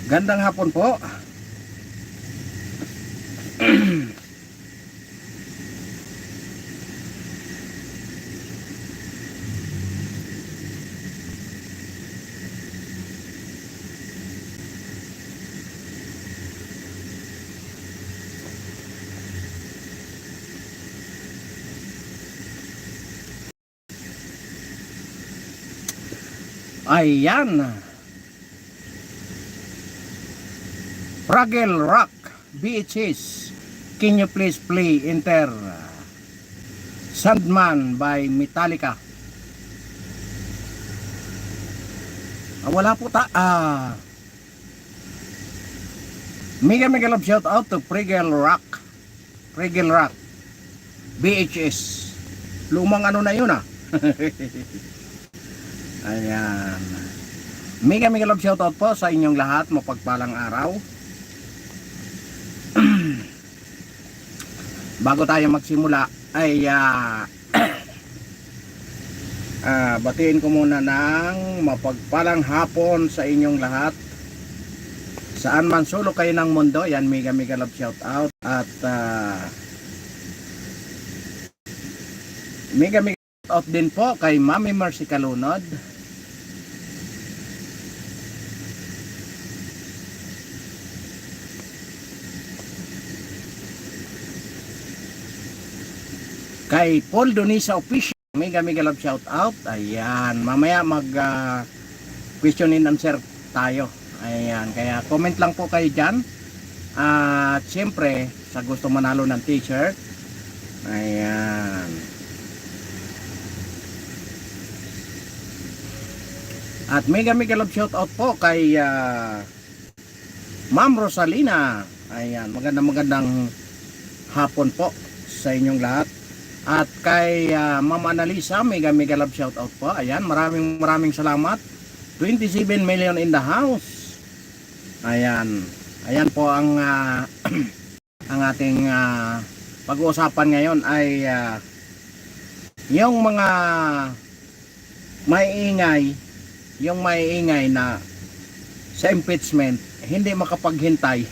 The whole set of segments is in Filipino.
Gandang hapon po. Ayan. Fraggle Rock BHS. Can you please play Enter Sandman by Metallica? Wala po mega love shout out to Fraggle Rock BHS. Lumang ano na yun Ayan. Mega love shout out po sa inyong lahat. Mapagpalang araw. Bago tayo magsimula ay batiin ko muna ng mapagpalang hapon sa inyong lahat. Saan man sulok kayo ng mundo, yan mega love shout out. At mega shout out din po kay Mami Mercy Kalunod. Kay Paul Donisa Official, mega love shout out. Ayan, mamaya mag question and answer tayo. Ayan, kaya comment lang po kayo dyan. At syempre, sa gusto manalo ng t-shirt, ayan. At mega love shout out po kay Ma'am Rosalina. Ayan, magandang hapon po sa inyong lahat. At kay Ma'am Analisa, mega love shout out po. Ayan, maraming salamat. 27 million in the house. Ayan. Ayan po ang ang ating pag-uusapan ngayon ay yung mga maiingay na sa impeachment, hindi makapaghintay.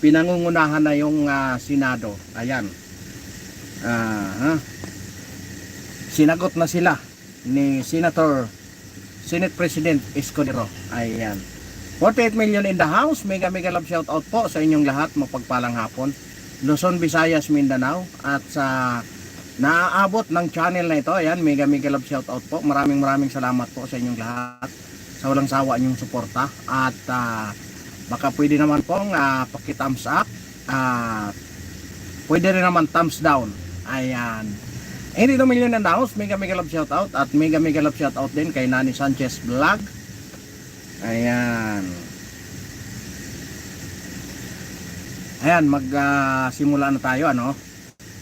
Pinangungunahan na yung Senado. Ayan. Sinagot na sila ni Senate President Escudero. Ayan. 48 million in the house. Mega love shout out po sa inyong lahat. Mapagpalang hapon. Luzon, Visayas, Mindanao. At sa naaabot ng channel na ito, ayan, mega love shout out po. Maraming salamat po sa inyong lahat sa walang sawa inyong suporta. At baka pwede naman pong paki-thumbs up. Pwede rin naman thumbs down. Ayan. 82 million in the house. Mega love shout out. At mega love shout out din kay Nani Sanchez Vlog. Ayan. Ayan, simula na tayo, ano?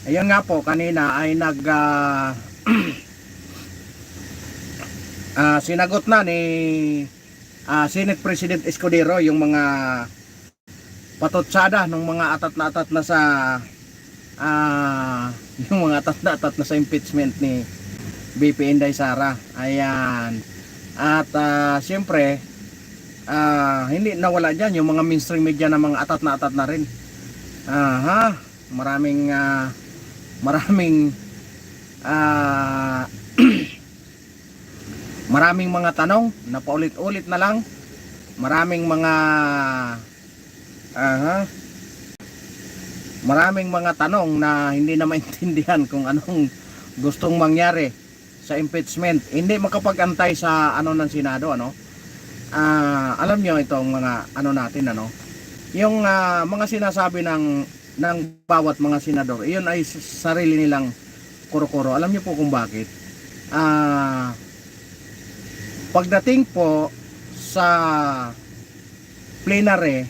Ayun nga po, kanina ay sinagot na ni Senate President Escudero yung mga patutsada ng mga atat na sa yung mga atat na sa impeachment ni BP Inday Sara. Ayan. At siyempre hindi nawala dyan yung mga mainstream media na mga atat na rin. Maraming maraming mga tanong na paulit-ulit na lang. Maraming mga tanong na hindi na maintindihan kung anong gustong mangyari sa impeachment. Hindi makapag-antay sa ng Senado, ano? Alam niyo itong mga natin, ano? Yung mga sinasabi ng bawat mga senador, iyon ay sarili nilang kuro-kuro. Alam niyo po kung bakit? Pagdating po sa plenary,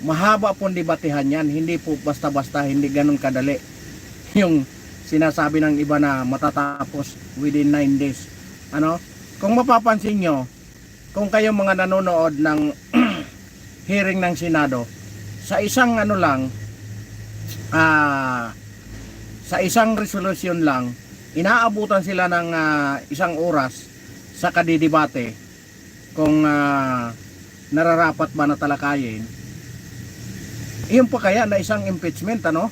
mahaba pong debatehan yan. Hindi po basta-basta, hindi ganun kadali. Yung sinasabi ng iba na matatapos within 9 days. Ano? Kung mapapansin nyo, kung kayo mga nanonood ng hearing ng Senado, sa isang sa isang resolution lang, inaabutan sila ng isang oras sa kadidebate. Kung nararapat ba na talakayin? Iyon pa kaya na isang impeachment, ano?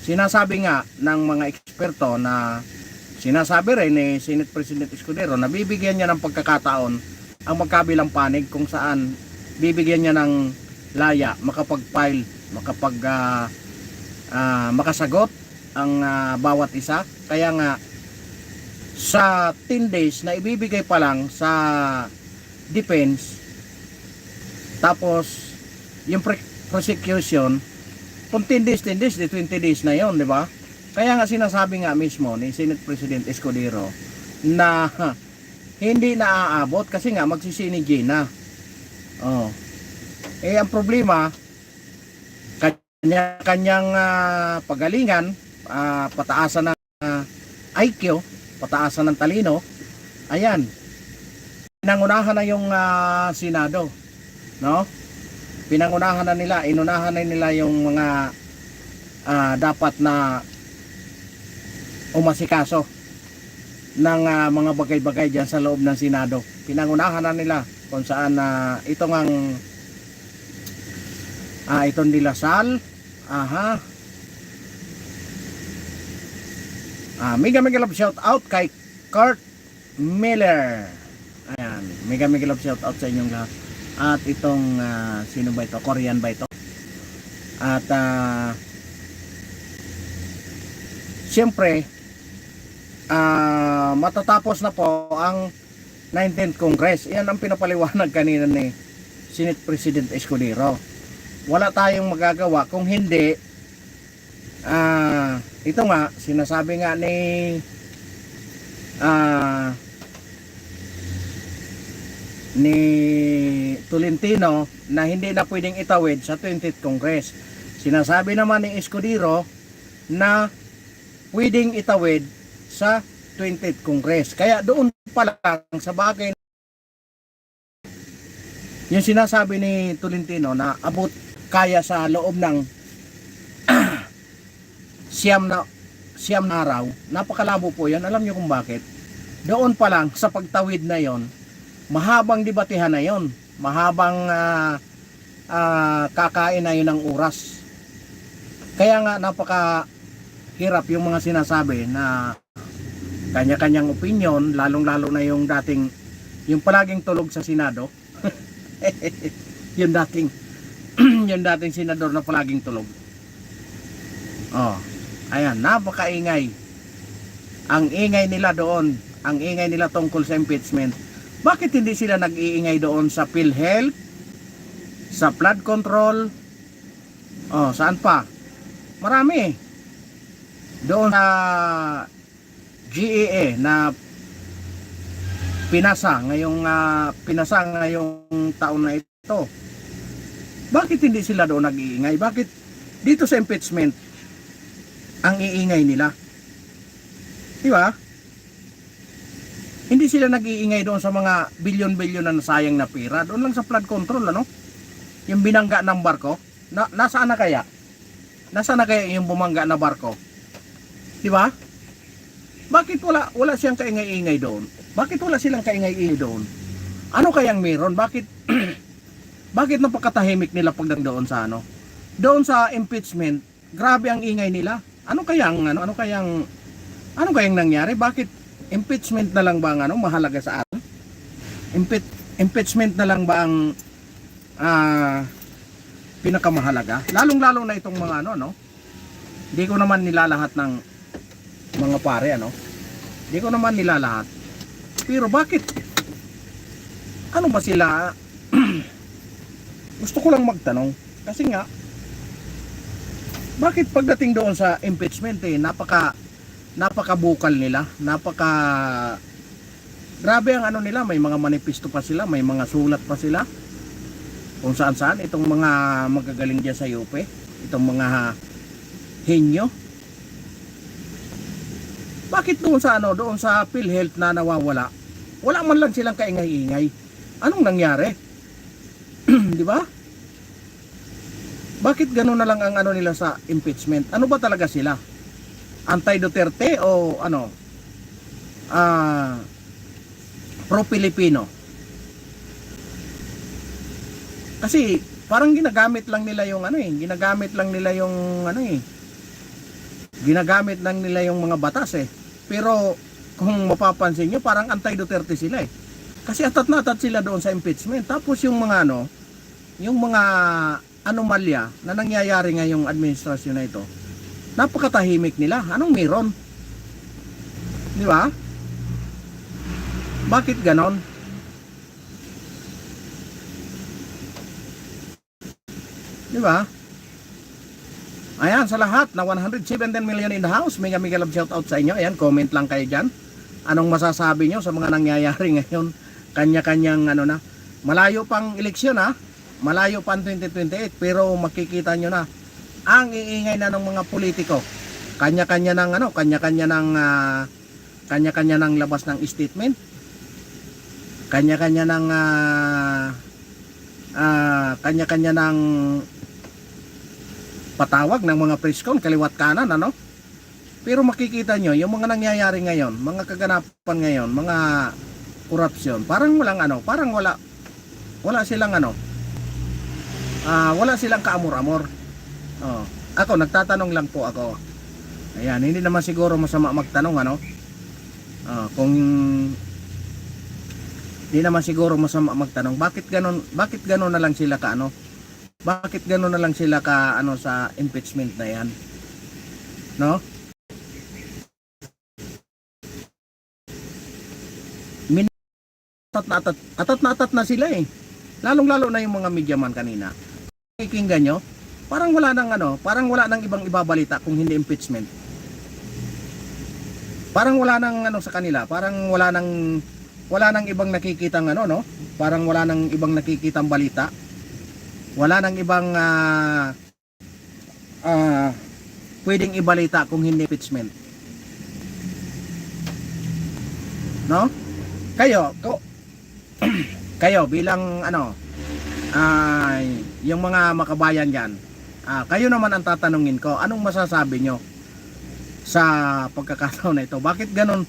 Sinasabi nga ng mga eksperto na sinasabi rin ni Senate President Escudero na bibigyan niya ng pagkakataon ang magkabilang panig kung saan bibigyan niya ng laya makapag-file, makasagot ang bawat isa. Kaya nga sa 10 days na ibibigay pa lang sa defense, tapos yung prosecution kung 10 days, 20 days na yon, di ba? Kaya nga sinasabi nga mismo ni Senate President Escudero na hindi na aabot kasi nga magsisinigi na. Ang problema, kanyang pagalingan, pataasan ng IQ, pataasan ng talino, ayan, pinangunahan na yung Senado, no? Pinangunahan na nila, inunahan na nila yung mga dapat na umasikaso ng mga bagay-bagay dyan sa loob ng Senado. Pinangunahan na nila kung saan itong ang itong Dilasal, mega love shout out kay Kurt Miller. Ayan, mega love shout out sa inyong lahat. At itong sino ba ito? Korean ba ito? At siyempre matatapos na po ang 19th Congress. Yan ang pinapaliwanag kanina ni Senate President Escudero. Wala tayong magagawa kung hindi ito nga sinasabi nga ni Tolentino na hindi na pwedeng itawid sa 20th Congress. Sinasabi naman ni Escudero na pwedeng itawid sa 20th Congress. Kaya doon pa lang sa bagay yung sinasabi ni Tolentino na abot kaya sa loob ng siyam na araw, napakalabo po yan. Alam nyo kung bakit? Doon pa lang sa pagtawid na yon, mahabang debatehan na yon, mahabang kakain na yun ng oras. Kaya nga napakahirap yung mga sinasabi na kanya-kanyang opinion, lalong-lalo na yung dating, yung palaging tulog sa Senado. yung dating senador na palaging tulog. Ayan, napakaingay. Ang ingay nila doon, ang ingay nila tungkol sa impeachment. Bakit hindi sila nag-iingay doon sa PhilHealth, sa flood control? Saan pa? Marami. Doon sa GEA na pinasa ngayong taon na ito. Bakit hindi sila doon nag-iingay? Bakit dito sa impeachment ang iingay nila? Di ba? Hindi sila nag-iingay doon sa mga bilyon-bilyon na nasayang na pera. Doon lang sa flood control, ano? Yung binangga ng barko. Nasaan na kaya? Nasaan na kaya yung bumangga na barko? Di ba? Bakit wala siyang kaingay-ingay doon? Bakit wala silang kaingay-ingay doon? Ano kayang meron? Bakit bakit napakatahimik nila pagdating doon sa ano? Doon sa impeachment, grabe ang ingay nila. Ano kayang nangyari? Bakit impeachment na lang ba ang mahalaga sa atin? Impeachment na lang ba ang pinakamahalaga? Lalong-lalo na itong mga Hindi ko naman nilalahat ng mga pare, Hindi ko naman nilalahat. Pero bakit? Ano ba sila? Gusto ko lang magtanong. Kasi nga, bakit pagdating doon sa impeachment napakabukal nila, grabe ang nila, may mga manifesto pa sila, may mga sulat pa sila kung saan itong mga magagaling diyan sa UP, itong mga henyo. Bakit doon sa PhilHealth na nawawala, wala man lang silang kaingay-ingay? Anong nangyari? Di ba? Bakit gano'n na lang ang nila sa impeachment? Ano ba talaga sila? Anti-Duterte o pro-Pilipino? Kasi parang ginagamit lang nila yung ano eh, ginagamit lang nila yung ano eh, ginagamit lang nila yung mga batas eh. Pero kung mapapansin nyo, parang anti-Duterte sila eh. Kasi atat na atat sila doon sa impeachment. Tapos yung mga ano, yung mga anomalya na nangyayari ngayong administrasyon na ito, napakatahimik nila. Anong meron? Di ba? Bakit ganon? Di ba? Ayan, sa lahat na 117 million in the house, mega love shout out sa inyo. Ayan, comment lang kayo dyan. Anong masasabi nyo sa mga nangyayari ngayon? Kanya-kanyang ano na. Malayo pang eleksyon ha. Malayo pa ang 2028. Pero makikita nyo na ang iingay na ng mga politiko. Kanya-kanya ng ano, kanya-kanya ng labas ng statement. Kanya-kanya ng kanya-kanya ng patawag ng mga press con kaliwat kanan ano. Pero makikita nyo yung mga nangyayari ngayon, mga kaganapan ngayon, mga korupsyon, parang walang ano, parang wala silang ano, wala silang kaamor-amor. Ako nagtatanong lang po ako. Ayan, hindi naman siguro masama magtanong ano. Kung hindi naman siguro masama magtanong, bakit ganon na lang sila ka ano? Bakit gano'n na lang sila ka ano sa impeachment na yan? No? Atat na atat na sila eh. Lalong-lalo na yung mga media man kanina. Kikinggan nyo, parang wala nang ibang ibabalita kung hindi impeachment. Parang wala nang ano sa kanila, parang wala nang ibang nakikitang ano no? Parang wala nang ibang nakikitang balita. Wala nang ibang pwedeng ibalita kung hindi impeachment. No? Kayo bilang ano yung mga makabayan diyan. Kayo naman ang tatanungin ko, anong masasabi nyo sa pagkakataon na ito? Bakit ganon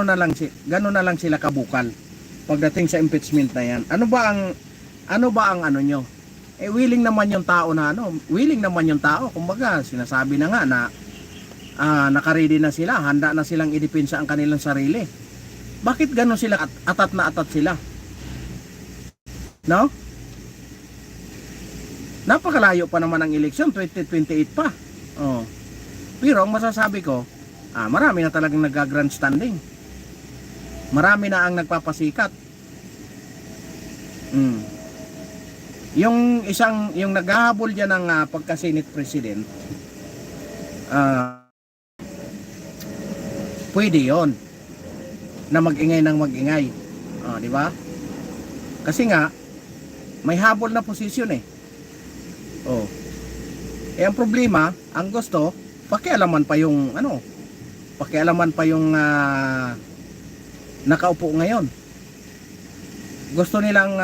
na lang sila kabukal pagdating sa impeachment na yan? Ano ba ang ano nyo? Willing naman yung tao na ano, kumbaga sinasabi na nga na naka-ready na sila, handa na silang idepensa ang kanilang sarili. Bakit gano'n sila atat na atat sila? No? Napakalayo pa naman ang eleksyon, 2028 pa. Pero ang masasabi ko, marami na talagang nag-grandstanding. Marami na ang nagpapasikat. Yung naghahabol diyan ng pagka-Senate President, pwede 'yon na mag-ingay ng mag-ingay. Di ba? Kasi nga may habol na posisyon eh. Ang problema, ang gusto, pakialaman pa yung nakaupo ngayon. Gusto nilang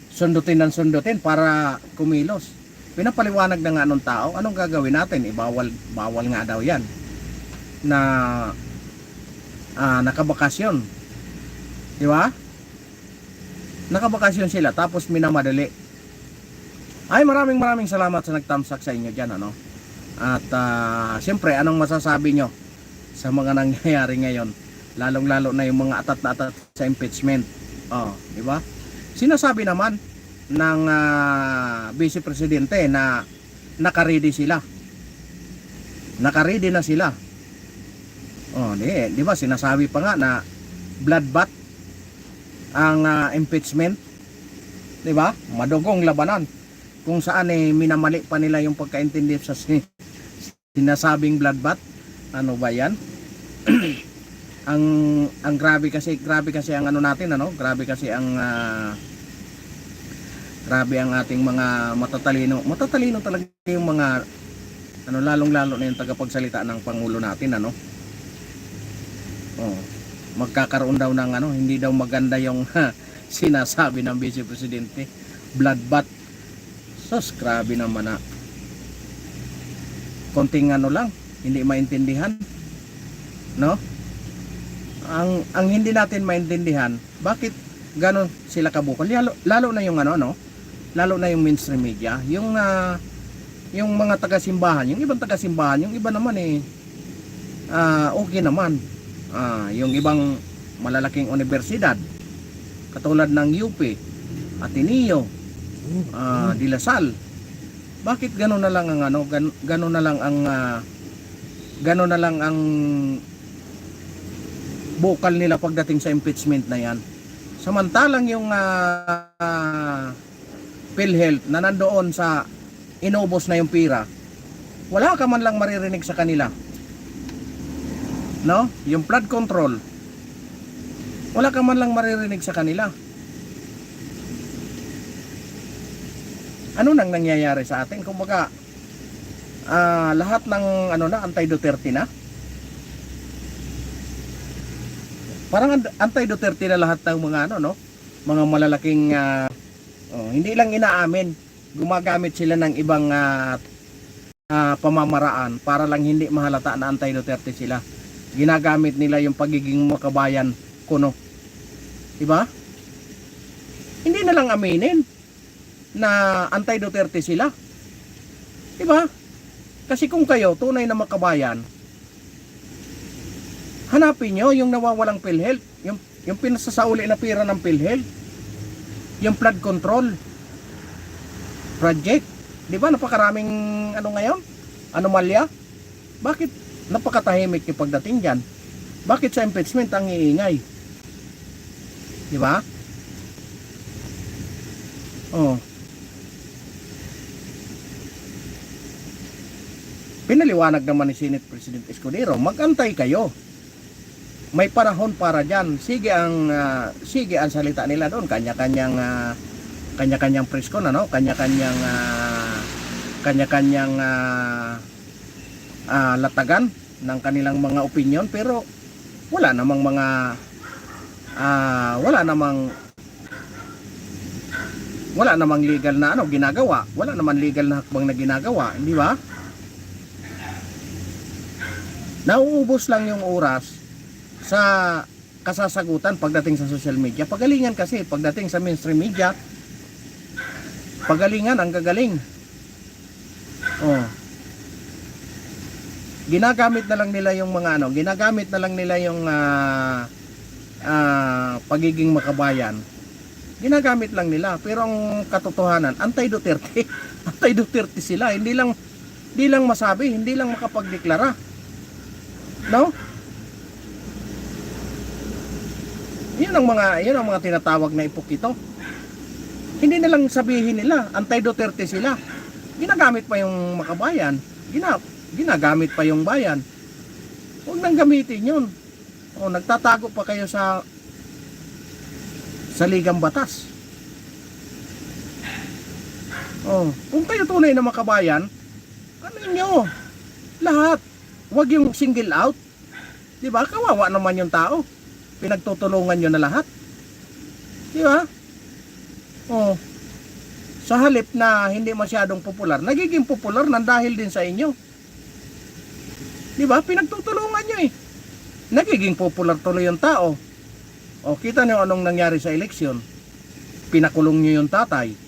sundutin para kumilos. Pinapaliwanag na nga nung tao, anong gagawin natin? Bawal nga daw yan na nakabakasyon. Di ba? Nakabakasyon sila tapos minamadali. Ay, maraming salamat sa nagtamsak sa inyo dyan, ano? At siyempre, anong masasabi nyo sa mga nangyayari ngayon? Lalong-lalo na yung mga atat na atat sa impeachment. Di ba? Sinasabi naman ng Vice Presidente na naka-ready sila. Naka-ready na sila. Di ba? Sinasabi pa nga na bloodbath ang impeachment. Di ba? Madugong labanan. Kung saan minamali pa nila yung pagkaintindi sa sinasabing bloodbath. Ano ba yan? ang grabe kasi ang ano natin, ano? Grabe ang ating mga matatalino talaga yung mga ano, lalong-lalo na yung tagapagsalita ng pangulo natin, ano? Magkakaroon daw ng ano, hindi daw maganda yung sinasabi ng Vice Presidente, bloodbath. Sus, grabe naman na. Konting ano lang, hindi maintindihan, no? Ang hindi natin maintindihan, bakit ganon sila kabukal. Lalo na yung ano, no? Lalo na yung mainstream media, yung mga taga-simbahan, yung ibang taga-simbahan, yung iba naman okay naman. Yung ibang malalaking universidad, katulad ng UP, Ateneo, De La Salle. Bakit gano'n na lang ang ano, gano'n na lang ang gano'n na lang ang bukal nila pagdating sa impeachment na yan. Samantalang yung PhilHealth na nandoon sa inubos na yung pira, wala ka man lang maririnig sa kanila. No? Yung flood control, wala ka man lang maririnig sa kanila. Ano nang nangyayari sa atin? Kumbaga, lahat ng ano na, anti-Duterte na. Parang anti-Duterte na lahat ng mga ano, no? Mga malalaking hindi lang inaamin, gumagamit sila ng ibang pamamaraan para lang hindi mahalata na anti-Duterte sila. Ginagamit nila yung pagiging makabayan kuno. Diba? Hindi na lang aminin na anti-Duterte sila. Diba? Kasi kung kayo tunay na makabayan, hanapin nyo yung nawawalang PhilHealth, yung pinasasauli na pira ng PhilHealth, yung flood control project. Di ba napakaraming ano ngayon? Anomalya? Bakit napakatahimik yung pagdating dyan? Bakit sa impeachment ang iingay? Di ba? Oh. Pinaliwanag naman ni Senate President Escudero, magantay kayo. May panahon para diyan. Sige ang salita nila doon, kanya-kanyang press con, ano? Kanya-kanyang latagan ng kanilang mga opinion, pero wala namang legal na ano ginagawa. Wala namang legal na hakbang na ginagawa, di ba? Nauubos lang yung oras sa kasasagutan pagdating sa social media. Pagalingan kasi pagdating sa mainstream media, pagalingan ang gagaling. Ginagamit na lang nila yung mga ano, ginagamit na lang nila yung pagiging makabayan. Ginagamit lang nila, pero ang katotohanan, anti-Duterte. Anti-Duterte sila, hindi lang masabi, hindi lang makapagdeklara. No? Yun ang mga tinatawag na ipokito. Hindi na lang sabihin nila anti-Duterte sila. Ginagamit pa yung makabayan. Ginagamit pa yung bayan. Huwag nang gamitin yun. Nagtatago pa kayo sa ligang batas. Kung kayo tunay na makabayan, ano nyo? Lahat. Huwag yung single out. Diba? Kawawa naman yung tao. Pinagtutulungan nyo na lahat. Di ba? Sa halip na hindi masyadong popular, nagiging popular nang dahil din sa inyo. Di ba? Pinagtutulungan nyo eh. Nagiging popular tuloy yung tao. Kita nyo anong nangyari sa eleksyon. Pinakulong nyo yung tatay.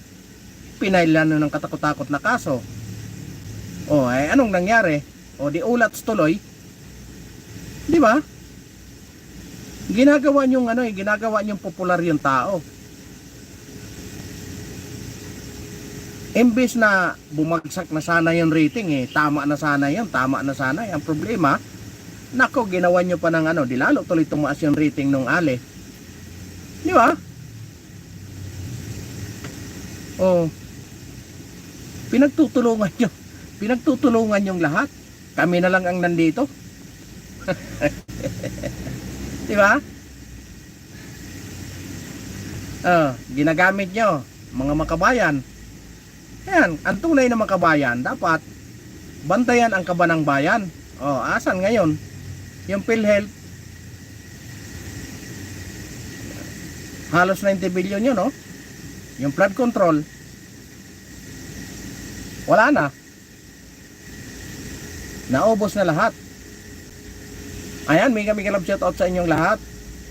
Pinailan nyo ng katakot-takot na kaso. Anong nangyari? Di ulats tuloy. Di ba? Ginagawa nyong popular yung tao. Imbes na bumagsak na sana yung rating tama na sana yan. Ang problema, nako, ginawa nyo pa ng di lalo tuloy tumaas yung rating nung Ale. Di ba? Pinagtutulungan yung lahat. Kami na lang ang nandito. Di ba? Ginagamit nyo mga makabayan. Ayan, ang tunay na makabayan dapat bantayan ang kabanang bayan. Asan ngayon? Yung PhilHealth, halos 90 billion yun, no? Yung flood control, wala na. Naubos na lahat. Ayan, mega love shoutout sa inyong lahat.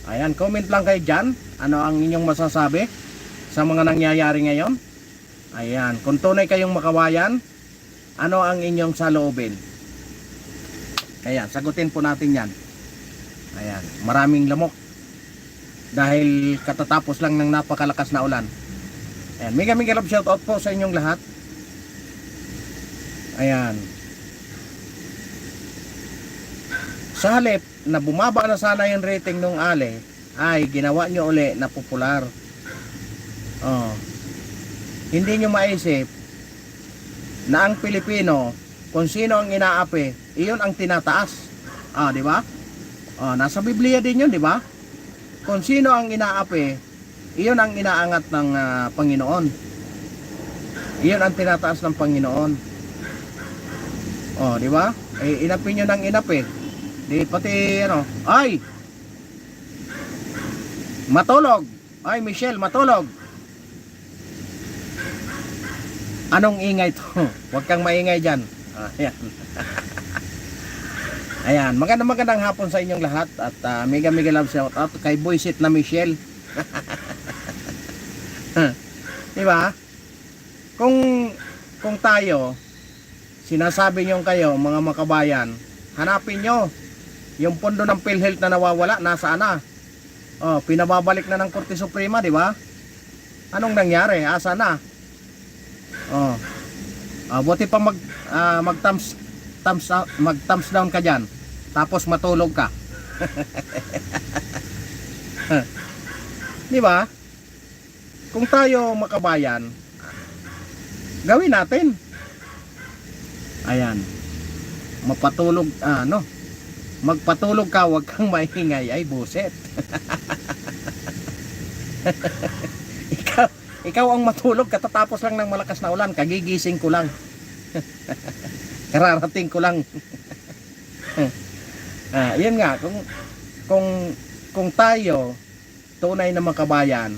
Ayan, comment lang kayo dyan. Ano ang inyong masasabi sa mga nangyayari ngayon? Ayan, kung tunay kayong makabayan, ano ang inyong saloobin? Ayan, sagutin po natin yan. Ayan, maraming lamok. Dahil katatapos lang ng napakalakas na ulan. Ayan, mega love shoutout po sa inyong lahat. Ayan. Sa halip na bumaba na sana yung rating nung Ale, ay ginawa nyo uli na popular. Oh. Hindi nyo maisip na ang Pilipino, kung sino ang inaapi, iyon ang tinataas. Di ba? Nasa Biblia din yun, di ba? Kung sino ang inaapi, iyon ang inaangat ng Panginoon. Iyon ang tinataas ng Panginoon. Di ba? Inapi nyo ng inapi. Di pati ay! Matulog! Ay, Michelle, matulog! Anong ingay to? Huwag kang maingay dyan. Ayan. Ayan, magandang hapon sa inyong lahat. At mega love shout out kay Boysit na Michelle. Diba? Kung tayo, sinasabi nyo kayo, mga makabayan, hanapin nyo yung pondo ng PhilHealth na nawawala, nasaan na? Pinababalik na ng Korte Suprema, diba? Anong nangyari? Asa na? Buti pa mag thumbs down ka dyan, tapos matulog ka. Di ba? Kung tayo makabayan, gawin natin. Ayan, mapatulog, magpatulog ka, wag kang maingay. Ay, buset. ikaw ang matulog katatapos lang ng malakas na ulan, kagigising ko lang. Kararating ko lang. Yan nga, kung tayo tunay na makabayan,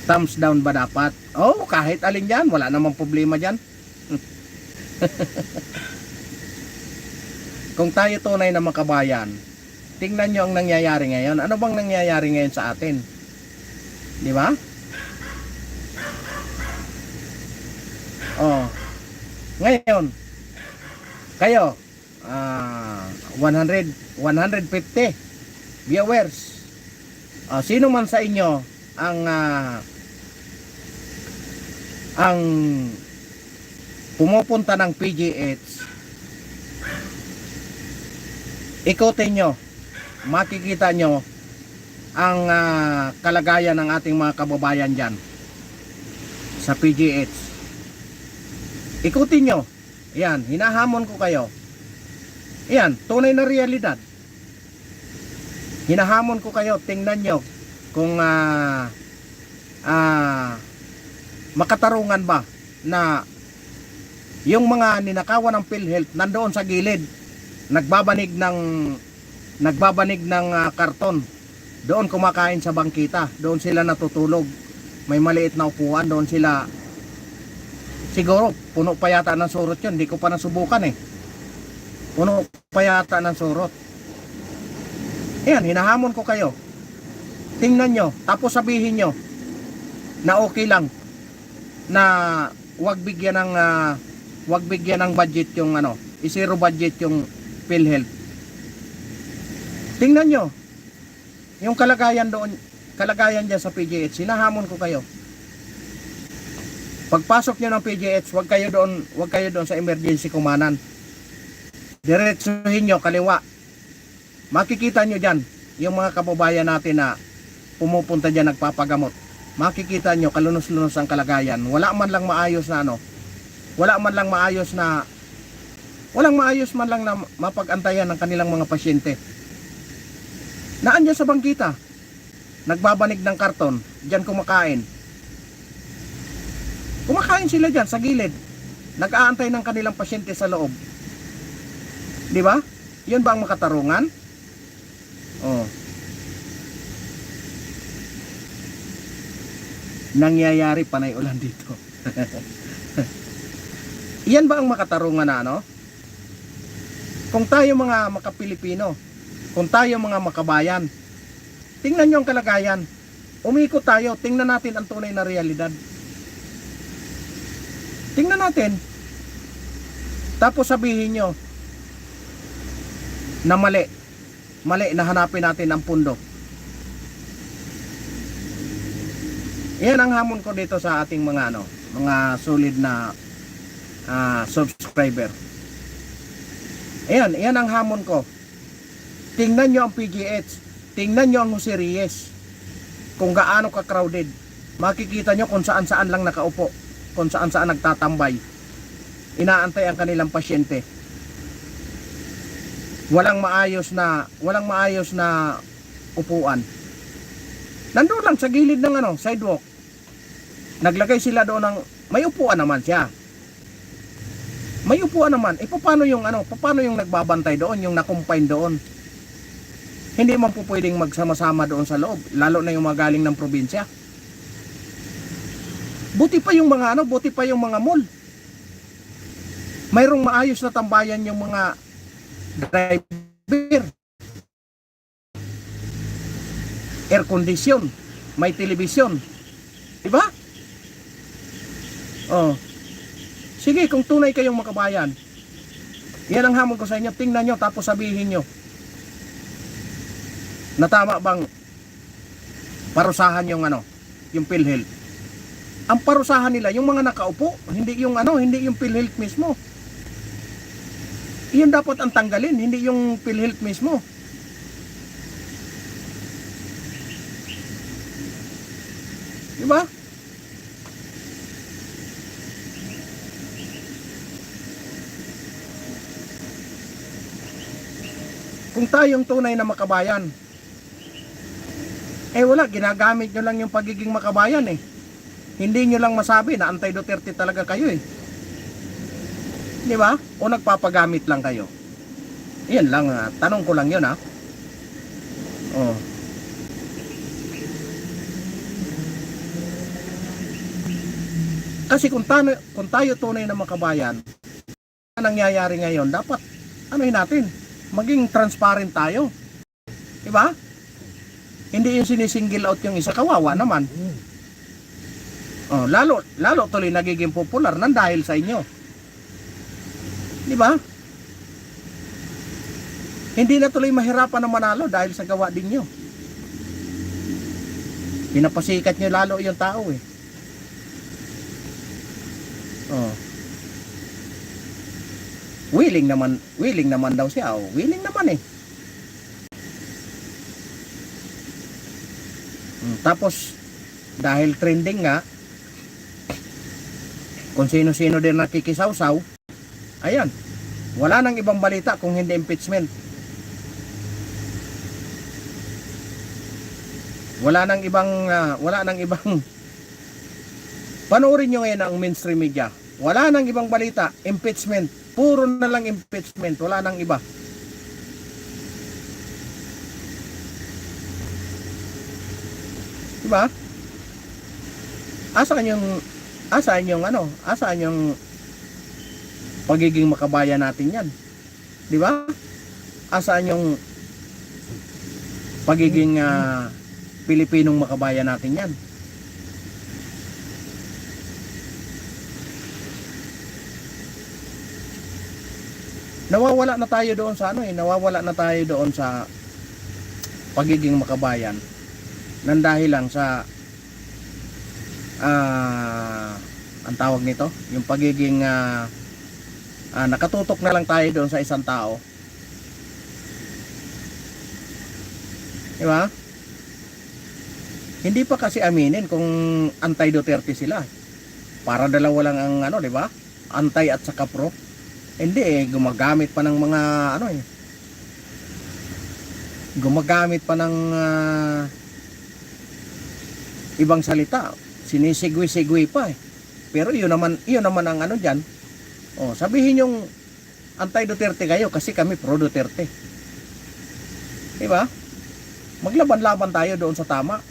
thumbs down ba dapat? Kahit alin yan, wala namang problema dyan. Kung tayo tunay na makabayan, tingnan nyo ang nangyayari ngayon. Ano bang nangyayari ngayon sa atin? Di ba? Ngayon, kayo, 150 viewers. Sino man sa inyo ang pumupunta ng PGH, ikutin nyo, makikita nyo ang kalagayan ng ating mga kababayan dyan sa PGH. Ikutin nyo. Yan, hinahamon ko kayo. Yan, tunay na realidad. Hinahamon ko kayo, tingnan nyo kung makatarungan ba na yung mga ninakawan ng PhilHealth nandoon sa gilid, nagbabanig ng karton. Doon kumakain sa bangkita, doon sila natutulog. May maliit na upuan, doon sila. Siguro, puno pa yata ng surot yun. Hindi ko pa nasubukan eh. Puno pa yata ng surot. Ayan, hinahamon ko kayo. Tingnan nyo, tapos sabihin nyo na okay lang na wag bigyan ng budget yung i-zero budget yung PhilHealth. Tingnan nyo yung kalagayan dyan sa PGH. Hinahamon ko kayo. Pagpasok nyo ng PGH, wag kayo doon sa emergency kumanan. Diretsuhin nyo kaliwa. Makikita nyo dyan yung mga kababayan natin na pumupunta dyan nagpapagamot. Makikita nyo kalunos-lunos ang kalagayan. Wala man lang maayos na walang maayos man lang na mapag-antayan ng kanilang mga pasyente. Naan dyan sa bangkita, nagbabanig ng karton, dyan kumakain sila dyan sa gilid, nag-aantay ng kanilang pasyente sa loob. Di ba? Yun ba ang makatarungan? Nangyayari panay ulan dito. Yan ba ang makatarungan na Kung tayo mga makapilipino, kung tayo mga makabayan, Tingnan nyo ang kalagayan. Umikot tayo, tingnan natin ang tunay na realidad. Tingnan natin. Tapos sabihin nyo na mali. Mali na hanapin natin ang pundo. Yan ang hamon ko dito sa ating mga mga solid na subscriber. Yan ang hamon ko. Tingnan nyo ang PGH. Tingnan nyo ang Jose Reyes. Kung gaano ka-crowded. Makikita nyo kung saan-saan lang nakaupo. Kung saan-saan nagtatambay. Inaantay ang kanilang pasyente. Walang maayos na upuan. Nandoon lang sa gilid ng sidewalk. Naglagay sila doon ng may upuan naman siya. May upuan naman. Paano yung nagbabantay doon, yung nakumpine doon? Hindi man po pwedeng magsama-sama doon sa loob, lalo na yung mga galing ng probinsya. Buti pa yung mga mall. Mayroong maayos na tambayan yung mga driver. Air condition, may television. Diba? Oh. Sige, kung tunay kayong makabayan, yan ang hamon ko sa inyo. Tingnan nyo, tapos sabihin nyo na tama bang parusahan yung yung PhilHealth. Ang parusahan nila yung mga nakaupo, hindi yung PhilHealth mismo. Iyon dapat ang tanggalin, hindi yung PhilHealth mismo. Diba? Kung tayong tunay na makabayan, wala, ginagamit nyo lang yung pagiging makabayan eh. Hindi nyo lang masabi na anti-Duterte talaga kayo eh. Di ba? O nagpapagamit lang kayo. Yan lang, tanong ko lang yun ha. Oh. Kasi kung tayo tunay na makabayan, ang nangyayari ngayon, dapat natin, maging transparent tayo. Di ba? Hindi yung sinisingle out yung isa, kawawa naman. Oh, lalo tuloy nagiging popular nang dahil sa inyo. Di ba? Hindi na tuloy mahirapan na manalo dahil sa gawa din nyo. Pinapasikat nyo lalo yung tao eh. Oh. Willing naman daw siya. Oh, willing naman eh. Tapos dahil trending nga, kung sino-sino din nakikisaw-saw, ayan, wala nang ibang balita kung hindi impeachment. Wala nang ibang panoorin nyo ngayon ang mainstream media. Wala nang ibang balita, impeachment. Puro na lang impeachment, wala nang iba. Diba? Asaan yung pagiging makabayan natin yan? Diba? Asaan yung pagiging Pilipinong makabayan natin yan? Nawawala na tayo doon sa pagiging makabayan nang dahil lang sa ang tawag nito, yung pagiging nakatutok na lang tayo doon sa isang tao. Diba? Hindi pa kasi aminin kung anti-Duterte sila. Para dalawa lang ang diba? Anti at saka pro. Hindi gumagamit pa ng mga gumagamit pa ng ibang salita. Sinisigwi-sigwi pa eh. Pero yun naman ang diyan. Oh, sabihin yung anti-Duterte kayo kasi kami pro-Duterte. Diba? Maglaban-laban tayo doon sa tama.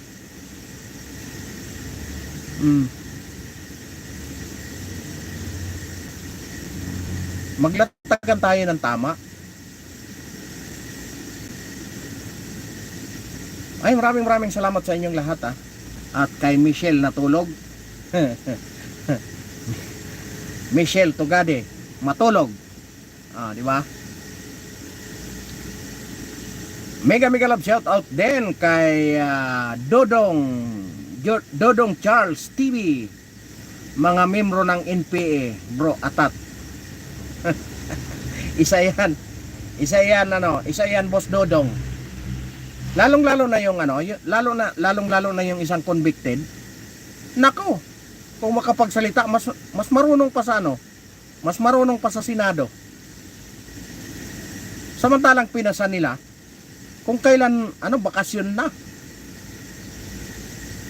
Maglatagan tayo ng tama. Ay, maraming salamat sa inyong lahat ah. At kay Michelle natulog. Michelle Tugade matulog. Ah, di ba? Mega love shout out din kay Dodong Charles TV. Mga membro ng NPA, bro, atat. Isa yan Boss Dodong. Lalong-lalo na yung lalong-lalo na yung isang convicted. Nako, kung makapagsalita mas marunong pa sa mas marunong pa sa Senado. Samantalang pinasa nila kung kailan bakasyon na.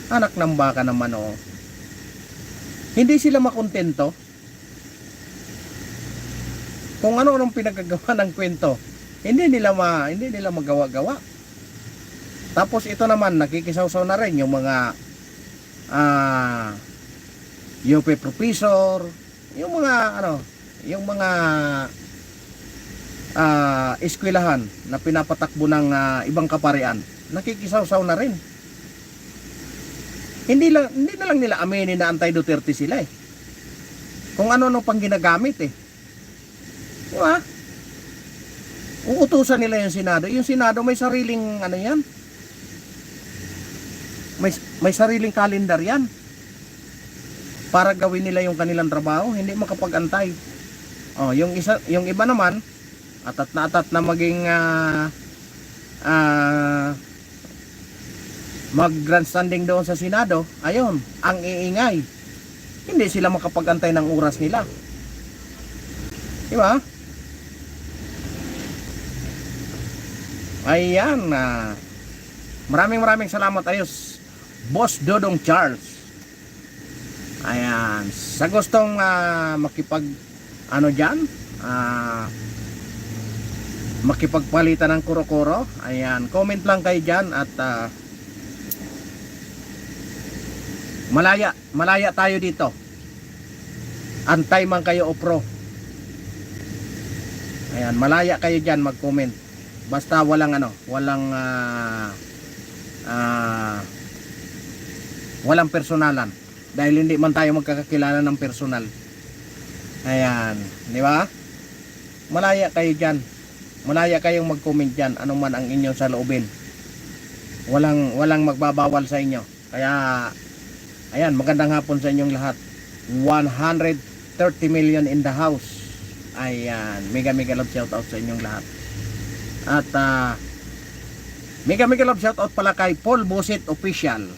Anak ng baka naman oh. Hindi sila makontento kung ano-anong pinagagawa ng kwento. Hindi nila magawa-gawa. Tapos ito naman nakikisaw-saw na rin yung mga UP professor, yung mga eskwelahan na pinapatakbo ng ibang kaparian. Nakikisaw-saw na rin. Hindi na lang nila aminin na anti-Duterte sila eh. Kung ano pang ginagamit eh. Di ba? Uutusan nila yung Senado. Yung Senado may sariling yan. May sariling kalendar yan. Para gawin nila yung kanilang trabaho, hindi makapag-antay. Oh, yung iba naman atat na maging mag-grandstanding doon sa Senado. Ayun, ang iingay. Hindi sila makapag-antay ng oras nila. Di ba? Ayan, maraming salamat ayos Boss Dodong Charles. Ayan, sa gustong makipagpalitan ng kuro-kuro, ayan, comment lang kayo dyan at malaya tayo dito. Antay man kayo o pro. Ayan, malaya kayo dyan mag-comment. Basta walang walang personalan. Dahil hindi man tayo magkakakilala ng personal. Ayan, di ba? Malaya kayo dyan. Malaya kayong mag-comment dyan. Ano man ang inyong saloobin. Walang magbabawal sa inyo. Kaya, ayan, magandang hapon sa inyong lahat. 130 million in the house. Ayan, mega love shout out sa inyong lahat. At mega love shout out pala kay Paul Boset Official.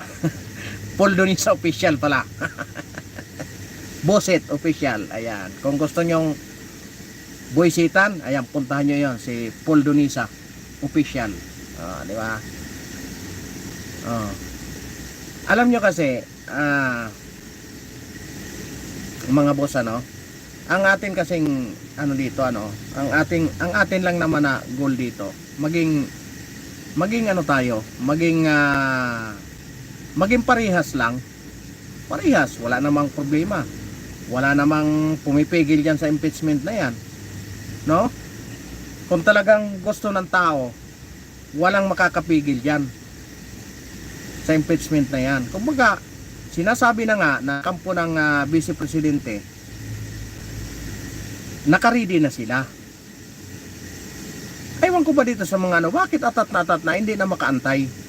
Paul Donisa Official pala. Boset Official. Ayan, kung gusto nyong buwisitan, ayan, puntahan nyo yon si Paul Donisa Official. Di ba? Alam nyo kasi mga boss ang atin kasing dito ang atin lang naman na goal dito maging tayo maging parehas lang, parehas, wala namang problema, wala namang pumipigil diyan sa impeachment na yan, no? Kung talagang gusto ng tao, walang makakapigil diyan sa impeachment na yan. Kumbaga sinasabi na nga na kampo ng Vice Presidente, nakaredy na sila. Ewan ko ba dito sa mga bakit atat na hindi na makaantay?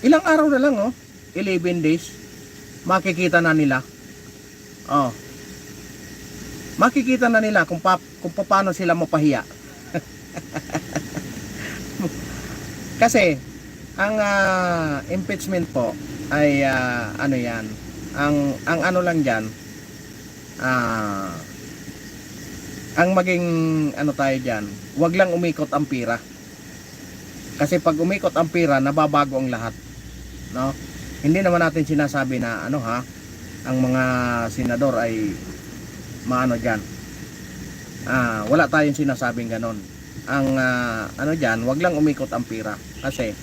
Ilang araw na lang 11 days, makikita na nila. Makikita na nila kung paano sila mapahiya. Kasi ang impeachment po ay yan, ang lang diyan, ang maging tayo diyan, wag lang umikot ang pira. Kasi pag umikot ang pira, nababago ang lahat, no? Hindi naman natin sinasabi na ang mga senador ay diyan. Wala tayong sinasabing ganon. Ang diyan, wag lang umikot ang pira. Kasi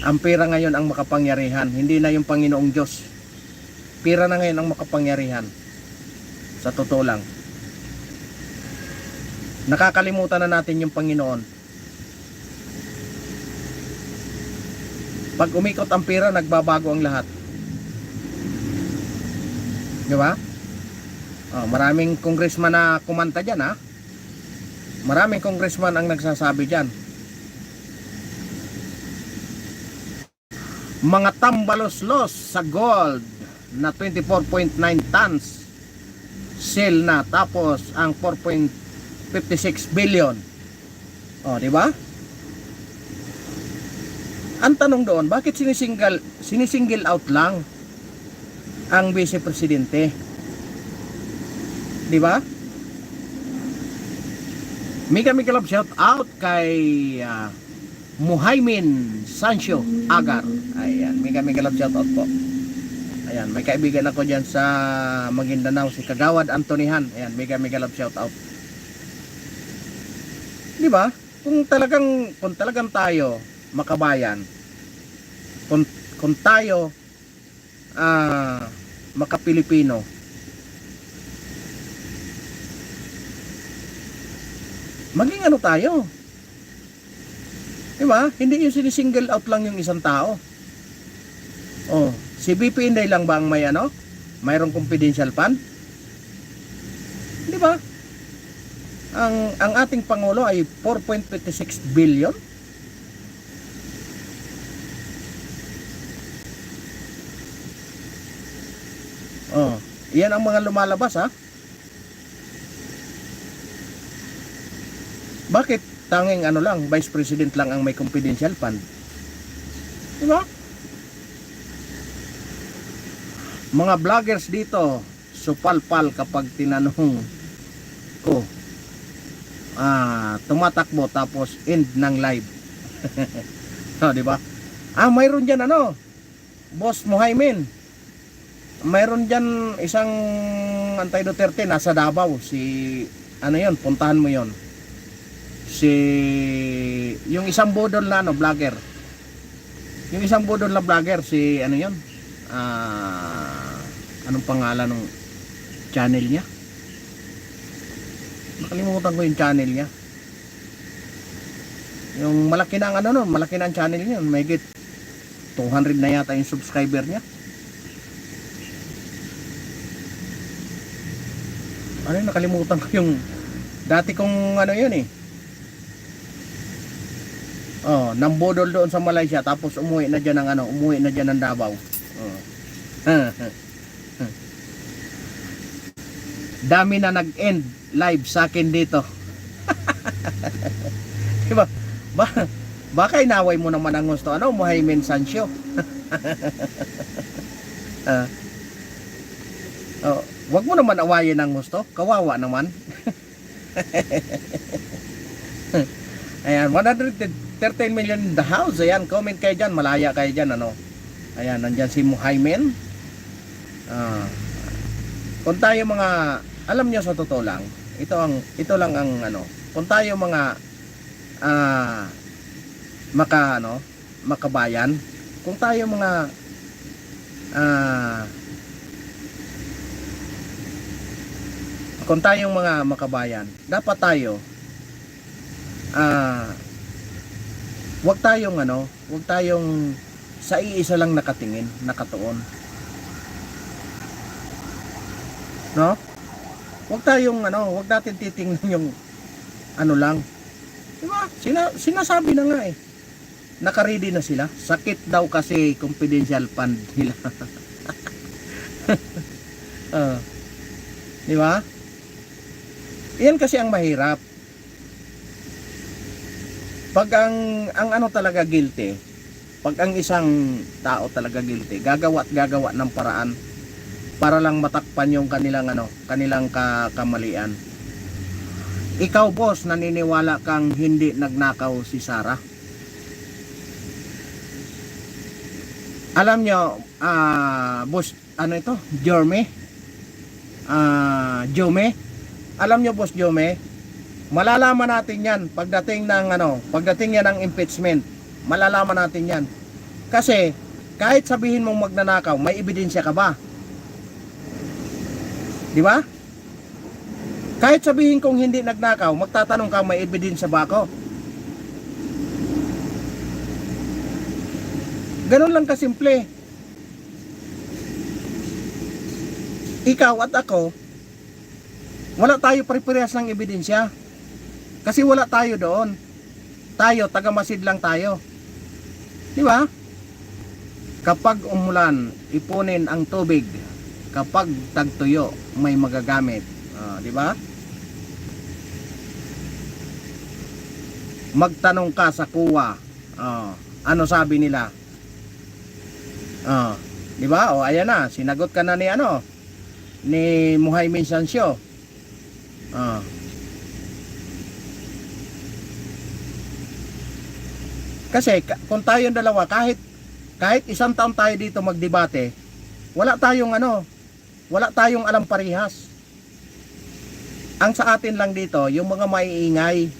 ang pira ngayon ang makapangyarihan, hindi na yung Panginoong Diyos. Pira na ngayon ang makapangyarihan. Sa totoo lang. Nakakalimutan na natin yung Panginoon. Pag umikot ang pera, nagbabago ang lahat. Di ba? Maraming congressman na kumanta dyan, ha? Maraming congressman ang nagsasabi dyan. Mga tambalos-los sa gold na 24.9 tons sale na, tapos ang 4.56 billion. Di ba? Ang tanong doon, bakit sinisingle out lang ang vice presidente? Di ba? Mega love shout out kay Muhaymin Sancho Agar. Ayan, mega love shout out po. Ayan, may kaibigan ako diyan sa Maguindanao, si Kagawad Antonihan. Ayan, mega love shout out. Di ba? Kung talagang tayo makabayan, kung tayo makapilipino, maging ano tayo, di ba? Hindi yung sinisingle out lang yung isang tao. Si BP Inday lang ba ang mayroong confidential fund? Di ba? Ang ating pangulo ay 4.56 billion. Yan ang mga lumalabas, ha? Bakit tanging Vice President lang ang may confidential fund? Diba? Mga vloggers dito, supalpal kapag tinanong ko, tumatakbo tapos end ng live. Diba? Mayroon dyan Boss Muhaymin. Mayroon dyan isang anti-Duterte nasa Davao, puntahan mo yon. Yung isang budol na vlogger. Yung isang budol na vlogger, anong pangalan ng channel niya? Nakalimutan ko yung channel niya. Yung malaki na malaki na ang channel niya, may 200 na yata yung subscriber niya. Nakalimutan ko yung dati kong yun eh. Nambodol doon sa Malaysia, tapos umuwi na dyan ng Davao. Dami na nag-end live sa akin dito. Diba? Baka inaway mo naman ang gusto. Muhaymin Sancho. Wag mo naman awayin ang gusto. Kawawa naman. Ayan, 113 million in the house. Ayan, comment kayo dyan. Malaya kayo dyan, Ayan, nandyan si Muhaymin. Kung tayo mga, alam nyo sa totoo lang, ito lang ang kung tayo mga makabayan, kung tayo mga kung tayong mga makabayan, dapat tayo wag tayong sa iisa lang nakatingin, nakatuon. No? Wag natin titingnan yung lang. Diba? Sinasabi na nga eh. Naka-ready na sila. Sakit daw kasi confidential fund nila. Diba? Yan kasi ang mahirap. Pag ang talaga guilty, pag ang isang tao talaga guilty, gagawa ng paraan para lang matakpan yung kanilang kamalian. Ikaw, boss, naniniwala kang hindi nagnakaw si Sarah? Alam nyo, boss, Jome? Alam nyo, boss Jome, malalaman natin yan pagdating yan ng impeachment. Malalaman natin yan. Kasi, kahit sabihin mong magnanakaw, may ebidensya ka ba? Di ba? Kahit sabihin kong hindi nagnakaw, magtatanong ka, may ebidensya ba ako? Ganun lang kasimple. Ikaw at ako, wala tayo pare-parehas ng ebidensya. Kasi wala tayo doon. Tayo, taga-masid lang tayo. Di ba? Kapag umulan, ipunin ang tubig. Kapag tagtuyo, may magagamit. Di ba? Magtanong ka sa kuwa. Ano sabi nila? Di ba? O ayan na, sinagot ka na ni ni Muhaymin Sancio. Kasi kung tayong dalawa, kahit isang taon tayo dito magdebate, wala tayong alam parehas. Ang sa atin lang dito, yung mga maiingay.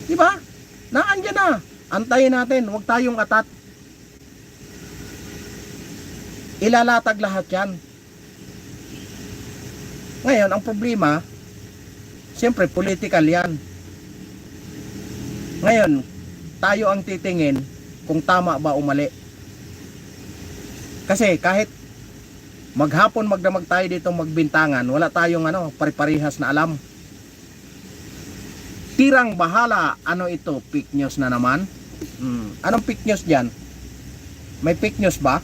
Di ba? Naandyan na. Antayin natin, huwag tayong atat. Ilalatag lahat yan. Ngayon, ang problema, siyempre, political yan. Ngayon, tayo ang titingin kung tama ba o mali. Kasi kahit maghapon magdamag tayo dito magbintangan, wala tayong pare-parehas na alam. Tirang bahala, ano ito? Fake news na naman? Anong fake news dyan? May fake news ba?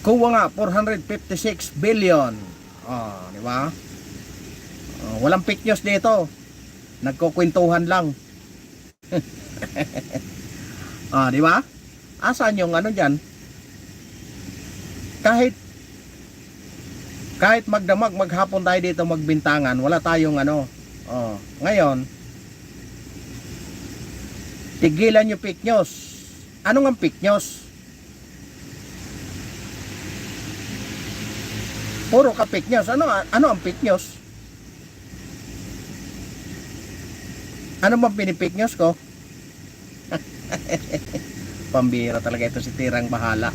Kuha nga 456 billion. Di ba? Walang fake news dito. Nagkukwentuhan lang. Di ba? Asan yung diyan? Kahit magdamag maghapon tayo dito magbintangan, wala tayong ngayon tigilan yung fake news. Ano nga fake news? Puro ka fake news. Ano ang fake news? Ano bang pinipake news ko? Pambira talaga ito si Tirang Bahala.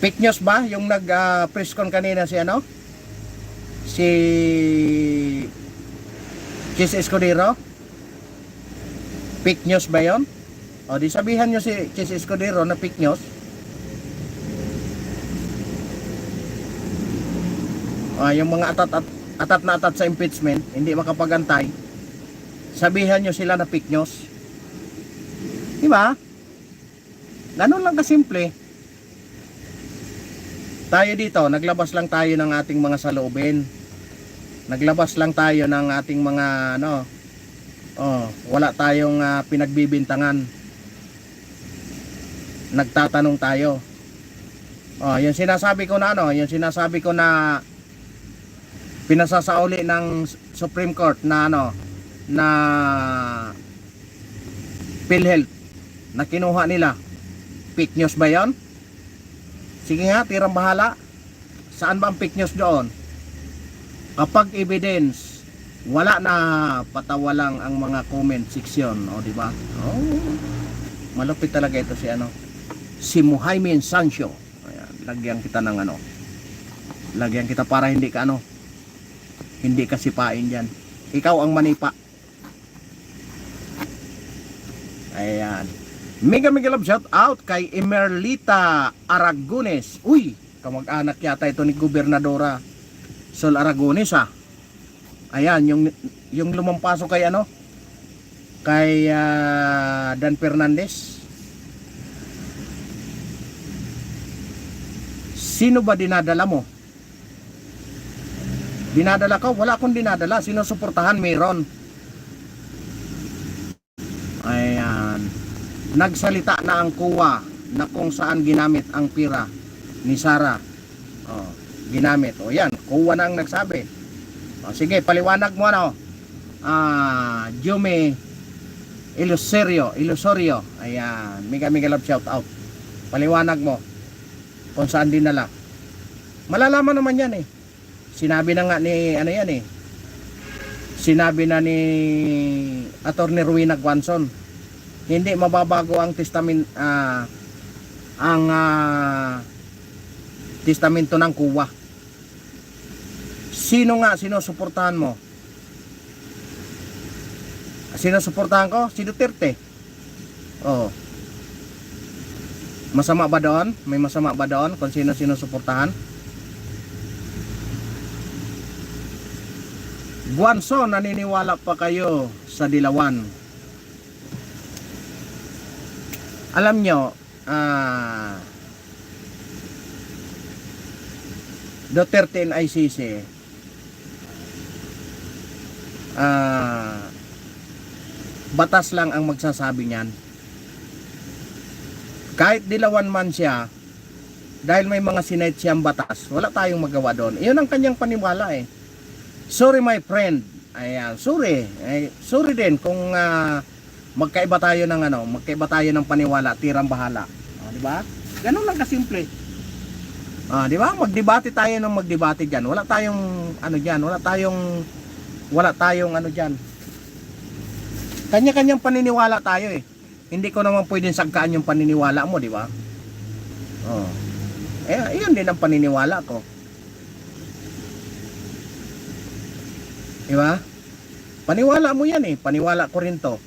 Fake news ba? Yung press con kanina si Si Chis Escudero? Fake news ba yon? Di sabihan nyo si Chis Escudero na fake news. Yung mga atat na atat sa impeachment, hindi makapagantay, sabihan nyo sila na fake news. Diba? Ganun lang kasimple. Tayo dito, naglabas lang tayo ng ating mga saloobin. Naglabas lang tayo ng ating mga wala tayong pinagbibintangan. Nagtatanong tayo. Yung sinasabi ko na pinasasauli ng Supreme Court na na PhilHealth na kinuha nila, fake news ba yon? Sige nga, Tirang Bahala, saan ba ang fake news doon? Kapag evidence, wala na, patawalang ang mga comment section, di ba? Malupit talaga ito si Muhaymin Sancio. Ayan, lagyan kita ng lagyan kita para hindi ka hindi ka sipain dyan. Ikaw ang manipa. Ayan. Mega love shout out kay Emerlita Aragones. Uy, kamag-anak yata ito ni Gobernadora Sol Aragones Ayan, yung lumampasok kay kay Dan Fernandez. Sino ba dinadala mo? Dinadala ka? Wala akong dinadala. Sinusuportahan, mayroon. Ayan. Nagsalita na ang kuwa na kung saan ginamit ang pira ni Sara. Ginamit. Yan. Kuwa na ang nagsabi. Sige, paliwanag mo Jume Ilusorio. Ayan. Mega love shout out. Paliwanag mo kung saan dinala. Malalaman naman yan Sinabi na nga ni sinabi na ni Attorney Rowena Guanzon, hindi mababago ang testament ang Testamento ng kuwa. Sino nga sinusuportahan mo? Sinusuportahan ko? Si Duterte. Oh. Masama ba doon? May masama ba doon kung sino sinusuportahan? Guanso, naniniwala pa kayo sa dilawan? Alam nyo, Duterte and ICC, batas lang ang magsasabi niyan. Kahit dilawan man siya, dahil may mga sinayt siyang batas, wala tayong magawa doon. Iyon ang kanyang paniwala eh. Sorry my friend. Ayan, sorry. Sorry din kung magkaiba tayo ng paniwala, tirang bahala. Di ba? Ganun lang kasimple. Di ba? Magdebate tayo ng magdebate diyan. Wala tayong diyan, wala tayong diyan. Kanya-kanyang paniniwala tayo eh. Hindi ko naman pwedeng sagkaan yung paniniwala mo, di ba? Iyon din ang paniniwala ko. Di ba? Paniwala mo yan eh. Paniwala ko rin to.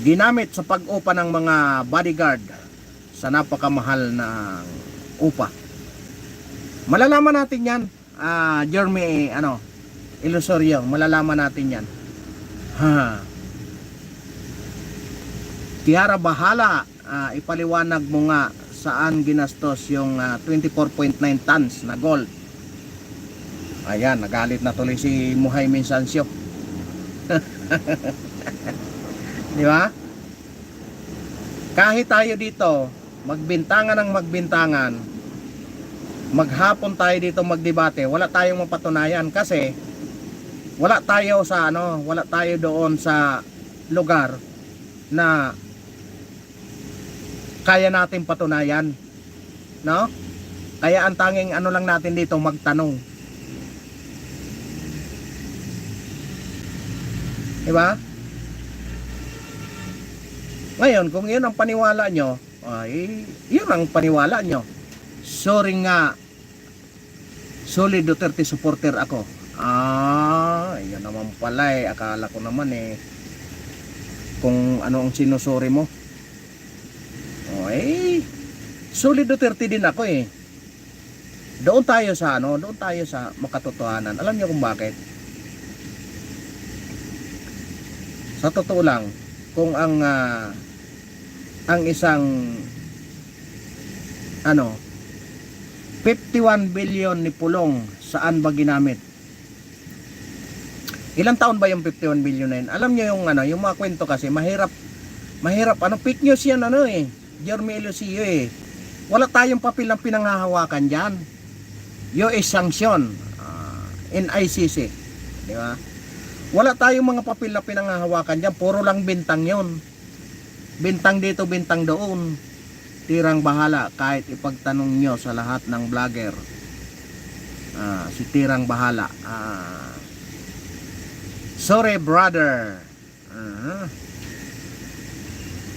Ginamit sa pag-upa ng mga bodyguard sa napakamahal na upa. Malalaman natin yan. Jeremy, Ilusorio, malalaman natin yan. Kiara, bahala. Ipaliwanag mo nga saan ginastos yung 24.9 tons na gold. Ayan, nagalit na tuloy si Muhay Minsancio. Di ba? Kahit tayo dito magbintangan ng magbintangan, maghapon tayo dito magdebate, wala tayong mapatunayan kasi wala tayo doon sa lugar na kaya natin patunayan, no? Kaya ang tanging lang natin dito magtanong. Diba? Ngayon, kung yun ang paniwala nyo, yun ang paniwala nyo. Sorry nga, solid Duterte supporter ako. Yun naman pala eh. Akala ko naman eh, kung ano ang sinusuri mo. Solid Duterte din ako eh. Doon tayo sa makatotohanan. Alam niyo kung bakit? Sa totoo lang, kung ang isang 51 billion ni Pulong saan ba ginamit? Ilang taon ba yung 51 billion na yun? Alam niyo yung mga kwento kasi mahirap fake news yan Jeremy Ilusorio eh. Wala tayong papel ng pinanghahawakan diyan. US sanction in ICC, di ba? Wala tayong mga papel na pinanghahawakan diyan, puro lang bintang 'yon. Bintang dito, bintang doon. Tirang bahala kahit ipagtanong nyo sa lahat ng vlogger. Si tirang bahala. Sorry brother.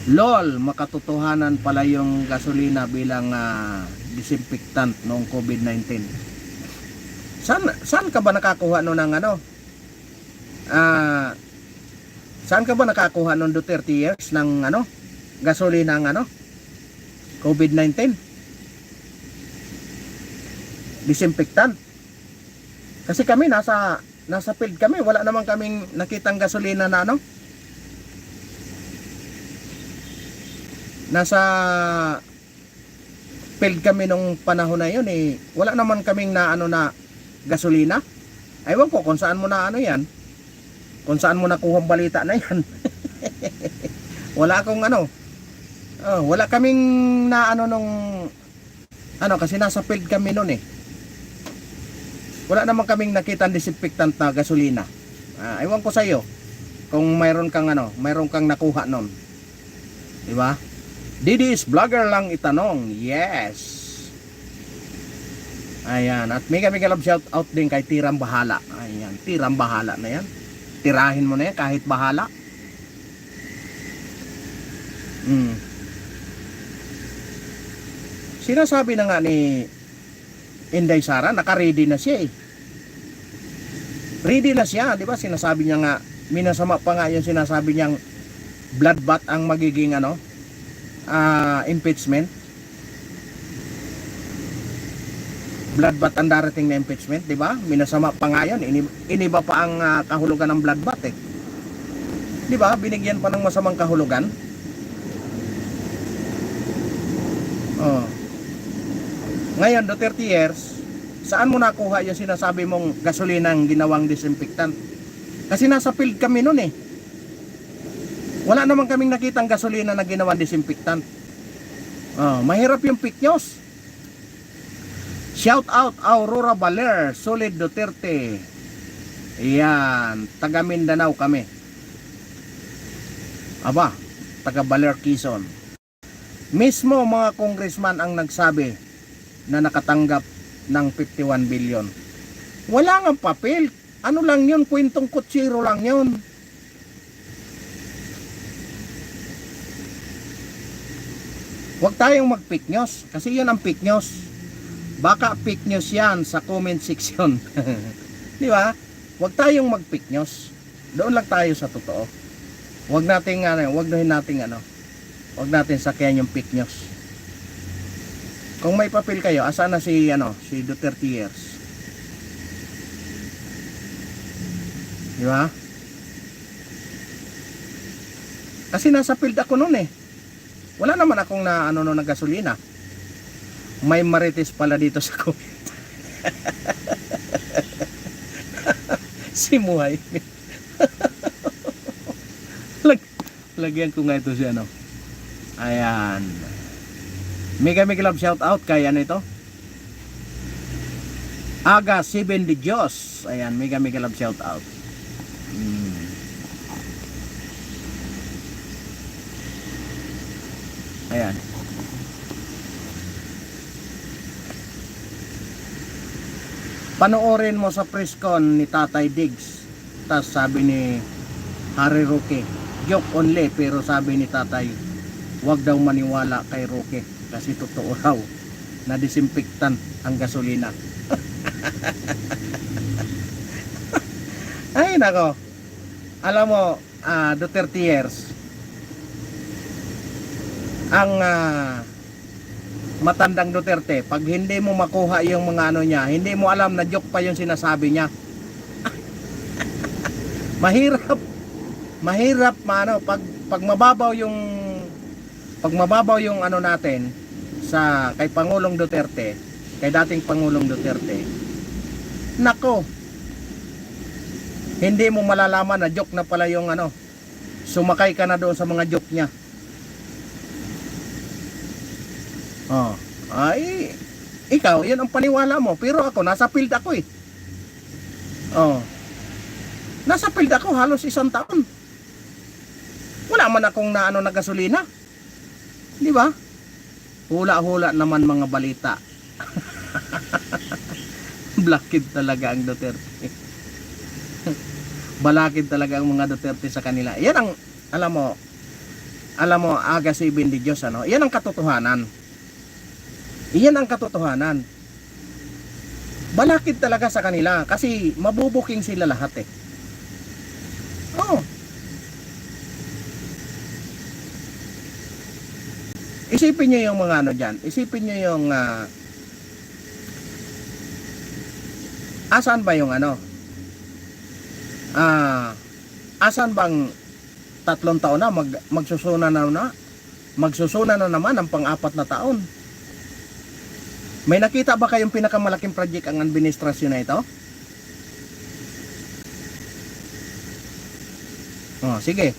LOL, makatotohanan pala yung gasolina bilang disinfectant noong COVID-19. Saan ka ba nakakuha no ng saan ka ba nakakuha noong Duterte years ng gasolina ng COVID-19? Disinfectant. Kasi kami nasa field kami, wala naman kaming nakitang gasolina na nasa field kami nung panahon na yun eh. Wala naman kaming na gasolina. Ewan ko kung saan mo na yan. Kung saan mo nakuha ang balita na yan. Wala akong wala kaming na nung kasi nasa field kami noon eh. Wala naman kaming nakita ang disinfectant na gasolina. Ewan ko sa iyo kung mayroon kang nakuha noon. Di ba? Didis vlogger lang itanong. Yes. Ayan, at mega love shout out din kay Tirang Bahala. Ayan, Tirang Bahala na yan. Tirahin mo na yan kahit bahala. Sinasabi na nga ni Inday Sara, naka-ready na siya eh. Ready na siya, di ba? Sinasabi niya nga, minasama pa nga yung sinasabi niyang bloodbath ang magiging impeachment. Bloodbath ang darating na impeachment, di ba? Minasama pa nga yun. Iniba pa ang kahulugan ng bloodbath eh. Di ba? Binigyan pa ng masamang kahulugan. Oh. Ngayon, do 30 years, saan mo nakuha yung sinasabi mong gasolinang ginawang disinfectant? Kasi nasa field kami nun eh. Wala naman kaming nakitang gasolina na ginawang disinfectant. Oh, mahirap yung fake news. Shout out Aurora Baler, Solid Duterte. Ayan, taga Mindanao kami. Aba, taga Baler Quezon. Mismo mga congressman ang nagsabi na nakatanggap ng 51 billion. Wala ngang papel. Ano lang yun, kwentong kutsiro lang yun. Huwag tayong mag-fake news kasi yun ang fake news. Baka fake news yan sa comment section. Di ba? Huwag tayong mag-fake news. Doon lang tayo sa totoo. Huwag nating huwag natin sakyan yung fake news. Kung may papel kayo, asan na si Duterte years? Di ba? Kasi nasa field ako noon eh. Wala naman akong na gasolina. May marites pala dito sa comment. Si Muhay. Lagyan ko nga ito siya Ayan. Mega love shout out kay ito. Aga 7 de Dios. Ayan, mega love shout out. Ayan. Panoorin mo sa press con ni Tatay Diggs. Tas sabi ni Harry Roque, joke only, pero sabi ni Tatay, wag daw maniwala kay Roque kasi totoo raw na disinfectant ang gasolina. Ay nako. Alam mo, Duterte years, ang matandang Duterte, pag hindi mo makuha yung mga niya, hindi mo alam na joke pa yung sinasabi niya. mahirap pag mababaw yung natin sa kay Pangulong Duterte, kay dating Pangulong Duterte. Nako. Hindi mo malalaman na joke na pala yung sumakay ka na doon sa mga joke niya. Oh, ay ikaw, yun ang paniwala mo, pero ako nasa field ako eh. Oh. Nasa field ako halos 1 taon. Wala man akong na gasolina. Di ba? Hula-hula naman mga balita. Blakid talaga ang Duterte. Balakid talaga ang mga Duterte sa kanila. Yan ang alam mo aga 7 de Dios Yan ang katotohanan. Iyan ang katotohanan. Balakid talaga sa kanila kasi mabubuking sila lahat eh. Oh. Isipin niyo yung mga diyan. Isipin niyo yung asan ba yung asan bang 3 taon na magsusuna na naman ang pang-4 na taon. May nakita ba kayong pinakamalaking project ang administrasyon na ito? Oh, sige.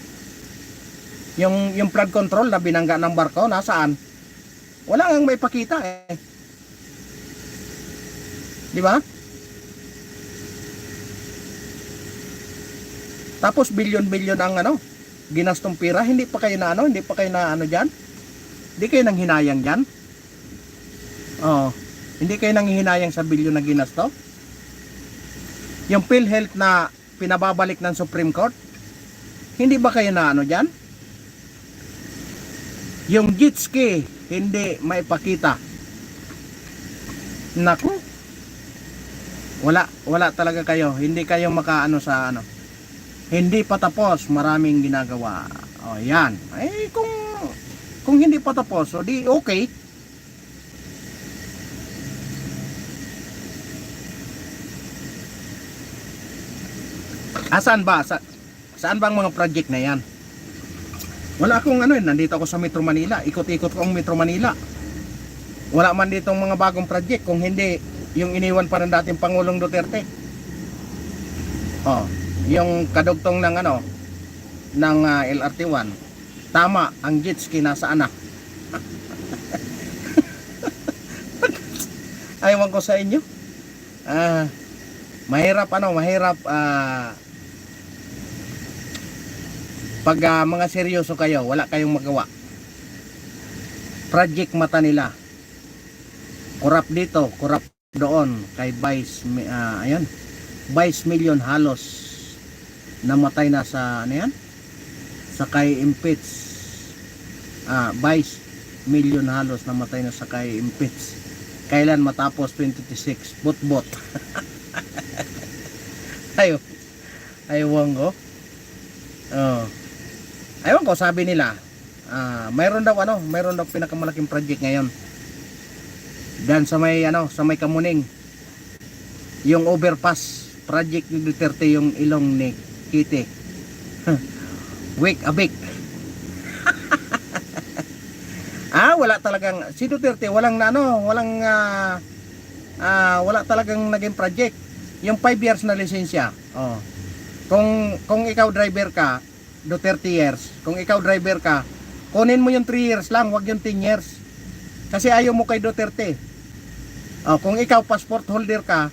Yung flood control na binangga ng barko, nasaan? Wala nang may pakita eh. Di ba? Tapos bilyon-bilyon ang ginastong pira, hindi pa kayo na diyan? Hindi kayo nang hinayang diyan? Oh, hindi kayo nanghihinayang sa bilyon na ginasto? Yung PhilHealth na pinababalik ng Supreme Court, hindi ba kayo na diyan? Yung jet ski, hindi maipakita. Naku, wala talaga kayo. Hindi kayo makaano sa ano. Hindi pa tapos, maraming ginagawa. O yan. Eh kung hindi pa tapos, o di okay. Saan ba? Saan ba ang mga project na yan? Wala akong ano yun, nandito ako sa Metro Manila. Ikot-ikot ko ang Metro Manila. Wala man ditong mga bagong project kung hindi yung iniwan pa ng dating Pangulong Duterte. Oh, yung kadugtong ng ano ng LRT1. Tama, ang jet ski nasaan na? Aywan ko sa inyo. Mahirap pag mga seryoso kayo, wala kayong magawa. Project mata nila. Corrupt dito, corrupt doon kay Vice ayan. Vice million halos namatay na sa ano yan? Sa kay impeach. Vice million halos namatay na sa kay impeach. Kailan matapos 2026? Bot. Aywan ko. Aywan ko, sabi nila mayroon daw pinakamalaking project ngayon dan sa may Kamuning, yung overpass project ni Duterte, yung ilong ni Kitty. Wake a big. Wala talagang si Duterte, wala talagang naging project. Yung 5 years na lisensya. Kung ikaw driver ka, do 30 years. Kung ikaw driver ka, kunin mo yung 3 years lang, wag yung 10 years. Kasi ayaw mo kay Duterte. Kung ikaw passport holder ka,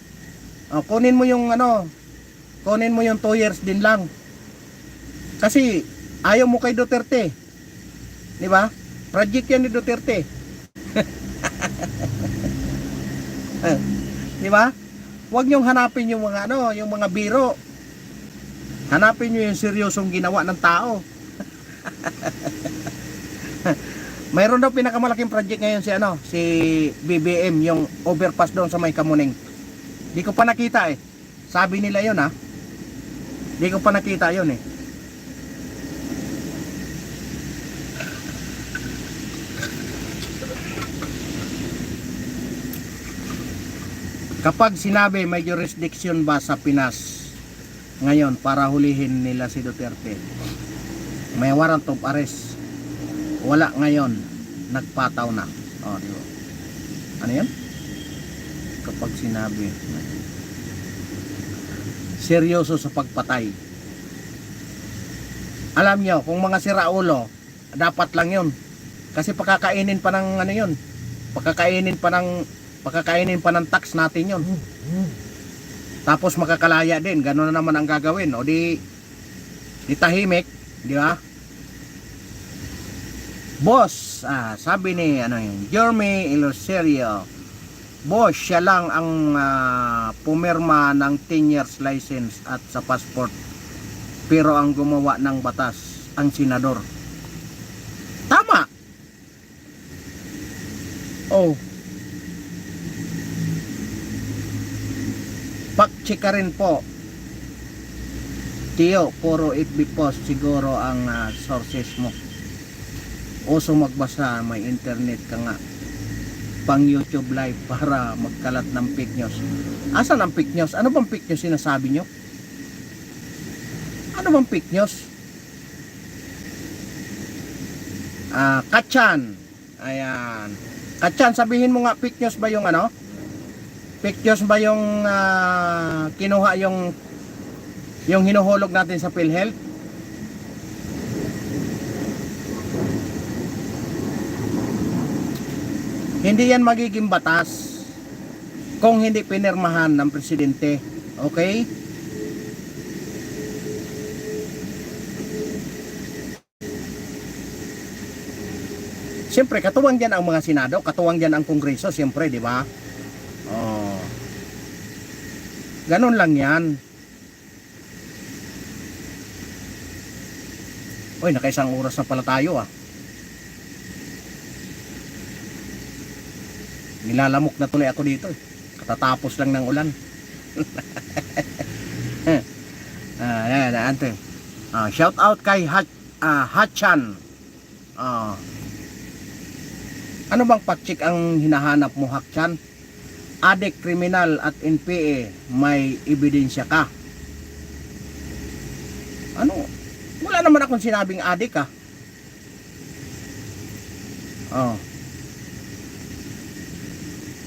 kunin mo yung 2 years din lang. Kasi ayaw mo kay Duterte. Di ba? Project yan ni Duterte. Di ba? Wag niyong hanapin yung mga yung mga biro. Hanapin niyo yung seryosong ginawa ng tao. Mayroon daw pinakamalaking project ngayon si BBM, yung overpass doon sa may Kamuning. Di ko pa nakita eh. Sabi nila yun Di ko pa nakita yun eh. Kapag sinabi may jurisdiction ba sa Pinas ngayon para hulihin nila si Duterte, may warrant of arrest, wala ngayon, nagpataw na. Di ba? Ano yan? Kapag sinabi seryoso sa pagpatay, alam nyo, kung mga siraulo, dapat lang yun. Kasi pakakainin pa ng yun, pakakainin pa ng tax natin yun. Tapos makakalaya din, gano'n na naman ang gagawin. O di tahimik, di ba? Boss, sabi ni Jeremy Iloserio, boss, siya lang ang pumirma ng 10 years license at sa passport. Pero ang gumawa ng batas, ang senador. Tama! Check ka rin po, Tiyo, puro FB post siguro ang sources mo. Uso magbasa, may internet ka nga, pang YouTube live para magkalat ng fake news. Asan ang fake news? Ano bang fake news sinasabi nyo? Ano bang fake news? Katyan, ayan, Katyan, sabihin mo nga, fake news ba yung pictures ba yung kinuha yung hinuhulog natin sa PhilHealth? Hindi yan magiging batas kung hindi pinirmahan ng presidente. Okay? Siyempre, katuwang dyan ang mga senado, katuwang dyan ang kongreso, siyempre, di ba? Ganon lang yan. Uy, nakaisang oras na pala tayo Nilalamok na tuloy ako dito. Katatapos lang ng ulan. Ayan, ante. Shout out kay Hachan. Ano bang pakchik ang hinahanap mo, Hachan? Adik, kriminal at NPA, may ebidensya ka. Ano? Wala naman akong sinabing adik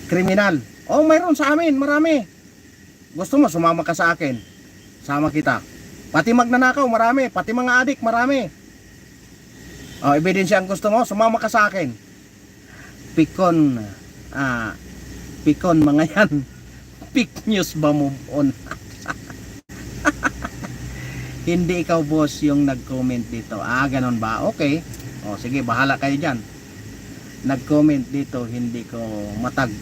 Kriminal. Mayroon sa amin, marami. Gusto mo, sumama ka sa akin. Sama kita. Pati magnanakaw, marami. Pati mga adik, marami. Ebidensya ang gusto mo, sumama ka sa akin. Pikon mga yan. Fake news ba, move on? Hindi ikaw boss yung nag-comment dito. Ganon ba? Okay. Sige, bahala kayo dyan. Nag-comment dito, hindi ko matag.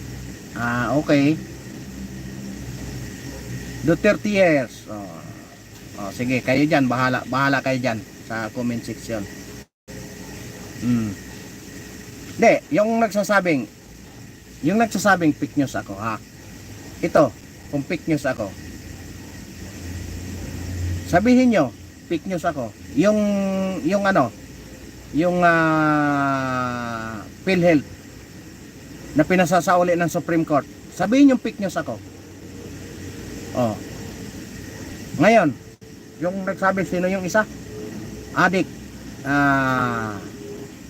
Okay. Duterte years. Sige, kayo dyan, bahala kayo dyan sa comment section. Hindi, yung nagsasabing fake news ako, ito, kung fake news ako, sabihin nyo, fake news ako. Yung PhilHealth na pinasasauli ng Supreme Court, sabihin yung fake news ako. Ngayon, yung nagsabi, sino yung isa? Adik,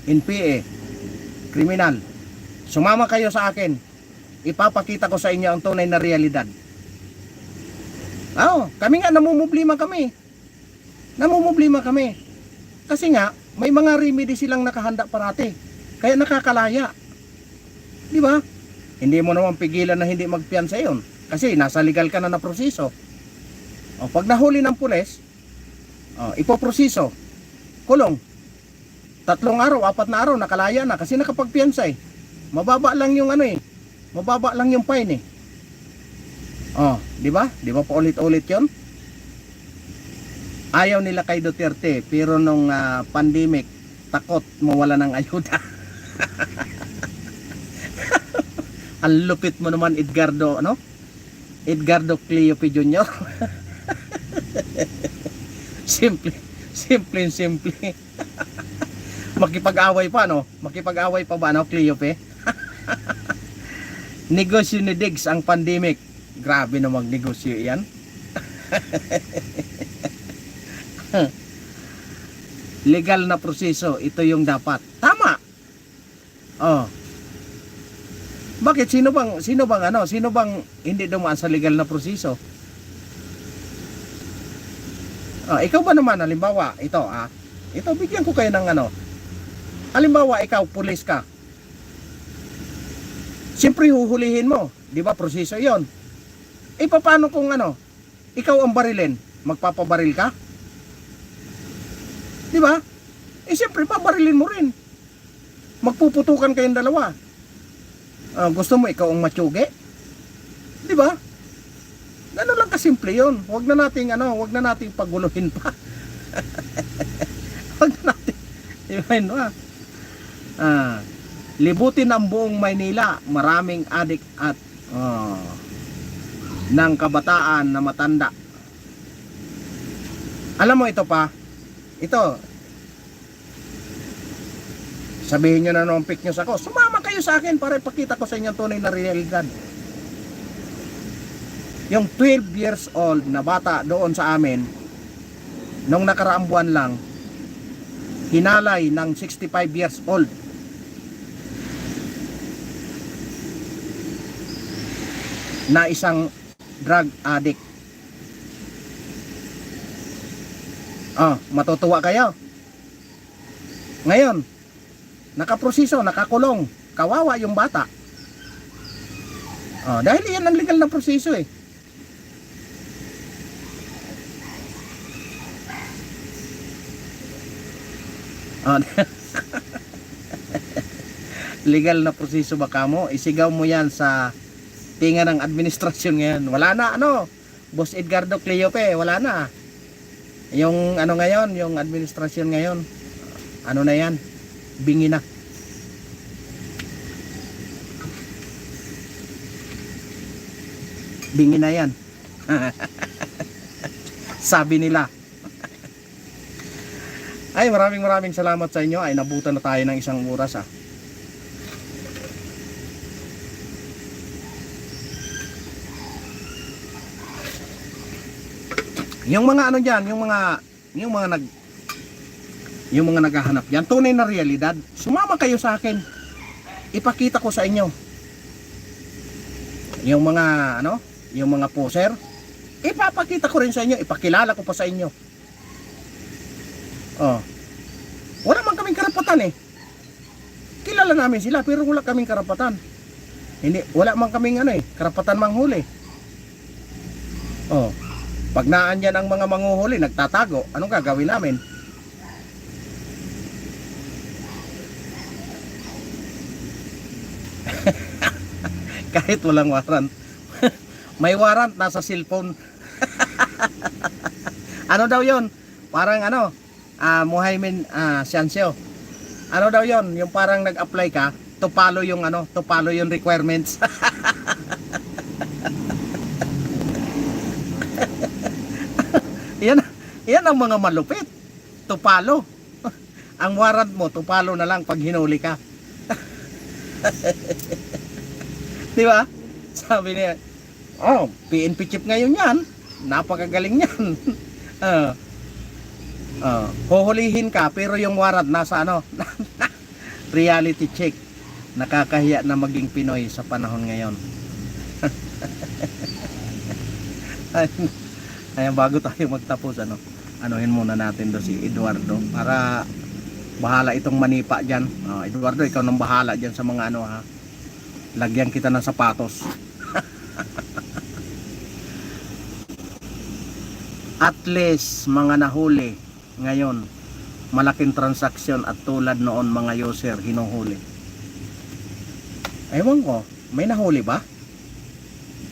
NPA, kriminal. Sumama kayo sa akin. Ipapakita ko sa inyo ang tunay na realidad. Kami nga namumblema kami. Kasi nga, may mga remedy silang nakahanda parati. Kaya nakakalaya. Di ba? Hindi mo naman pigilan na hindi magpiyansa yun. Kasi nasa legal ka na proseso. Pag nahuli ng pulis, ipoproseso. Kulong. 3 araw, 4 na araw, nakalaya na kasi nakapagpiyansa eh. Mababa lang yung mababa lang yung fine eh. Di ba? Di ba pa ulit-ulit 'yon? Ayaw nila kay Duterte, pero nung pandemic, takot mawala ng ayuda. Ang lupit mo naman, Edgardo Cleope Jr. simple. Makipag-away pa ba, Cleope? Negosyo ni Diggs ang pandemic. Grabe na magnegosyo yan. Legal na proseso, ito yung dapat. Tama. Bakit sino bang hindi dumaan sa legal na proseso? Ikaw ba naman, halimbawa, ito bigyan ko kayo ng halimbawa, ikaw pulis ka. Siyempre huhulihin mo, 'di ba? Proseso 'yon. Paano kung ikaw ang barilin, magpapabaril ka? 'Di ba? Siyempre pabarilin mo rin. Magpuputukan kayong dalawa. Gusto mo ikaw ang matsugi? 'Di ba? Ganun lang kasimple 'yon. Huwag na nating paguluhin pa. Huwag na natin. Libutin ang buong Maynila, maraming adik at ng kabataan na matanda. Alam mo ito sabihin nyo na nung fake news ako, sumama kayo sa akin para ipakita ko sa inyo tunay na realidad. Yung 12 years old na bata doon sa amin, nung nakaraang buwan lang, hinalay ng 65 years old. Na isang drug addict. Matutuwa kayo. Ngayon, nakaproseso, nakakulong. Kawawa yung bata. Dahil yan ang legal na proseso eh. Legal na proseso ba kamo? Isigaw mo yan sa tinga ng administrasyon ngayon. Wala na Boss Edgardo Cleope, wala na. Yung ngayon, yung administrasyon ngayon, na yan, bingi na. Bingi na yan. Sabi nila. Ay, maraming salamat sa inyo. Ay, nabutan na tayo ng isang oras ah. Yung mga ano diyan, yung mga naghahanap diyan, tunay na realidad. Sumama kayo sa akin. Ipakita ko sa inyo. Yung mga yung mga poser, ipapakita ko rin sa inyo, ipakilala ko pa sa inyo. Oh. Wala man kaming karapatan eh. Kilala namin sila pero wala kaming karapatan. Wala man kaming karapatan manghuli. Oh. Pag naandyan ang mga manguhuli, nagtatago, anong gagawin namin? Kahit walang warrant. May warrant, nasa cellphone. Ano daw yon? Parang Muhaymin Siansyo. Ano daw yon? Yung parang nag-apply ka, to follow yung requirements. Yan ang mga malupit. Tupalo. Ang warrant mo, tupalo na lang pag hinuli ka. Di ba? Sabi niya, PNP chief ngayon yan. Napakagaling yan. Huhulihin ka pero yung warrant nasa reality check. Nakakahiya na maging Pinoy sa panahon ngayon. Ayan, bago tayo magtapos, anuhin muna natin si Eduardo para bahala itong manipa dyan. Eduardo, ikaw nang bahala dyan sa mga lagyan kita ng sapatos. At least mga nahuli ngayon, malaking transaksyon at tulad noon mga user hinuhuli. Ewan ko, may nahuli ba?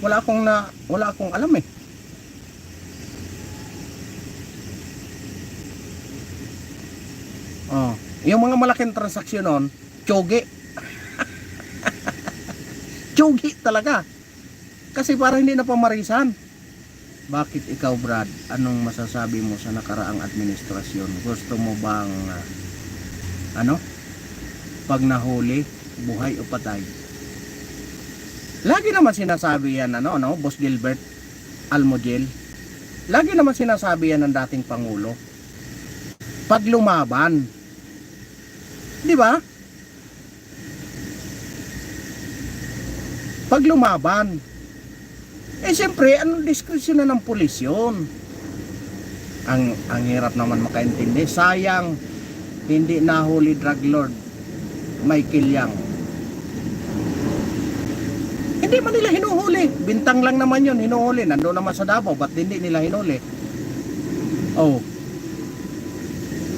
Wala akong alam eh. Yung mga malaking transaksyon noon, tsogi. Tsogi talaga. Kasi para hindi na pamarisan. Bakit ikaw, Brad? Anong masasabi mo sa nakaraang administrasyon? Gusto mo bang pag nahuli, buhay o patay? Lagi naman sinasabi yan, Boss Gilbert Almogel. Lagi naman sinasabi yan ng dating Pangulo. Pag lumaban, di ba? Pag lumaban, siyempre, anong diskresyon na ng pulis yun? Ang hirap naman makaintindi. Sayang, hindi nahuli drug lord Michael Yang. Hindi man nila hinuhuli. Bintang lang naman yun, hinuhuli. Nandoon naman sa Davao, ba't hindi nila hinuli?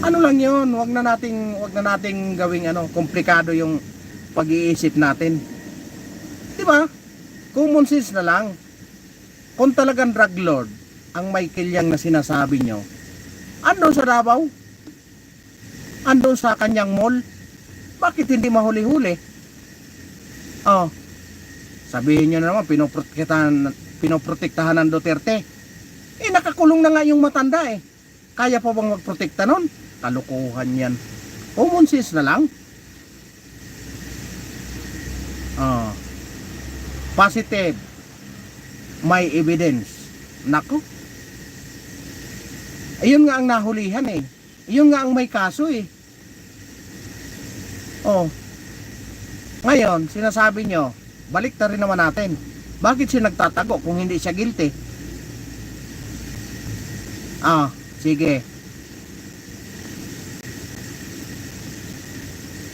Ano lang yun, wag na nating gawing komplikado yung pag-iisip natin. Di ba? Common sense na lang. Kung talagang drug lord ang Michael Yang na sinasabi nyo, andun sa Davao, andun sa kanyang mall, bakit hindi mahuli-huli? Sabihin nyo na naman, pinoprotektahan ng Duterte. Nakakulong na nga yung matanda eh. Kaya pa bang magprotekta nun? Kalukuhan yan. Common sense na lang. Positive. May evidence. Nako. Ayun nga ang nahulihan eh. Ayun nga ang may kaso eh. Ngayon, sinasabi nyo, balik na rin naman natin. Bakit siya nagtatago kung hindi siya guilty? Sige.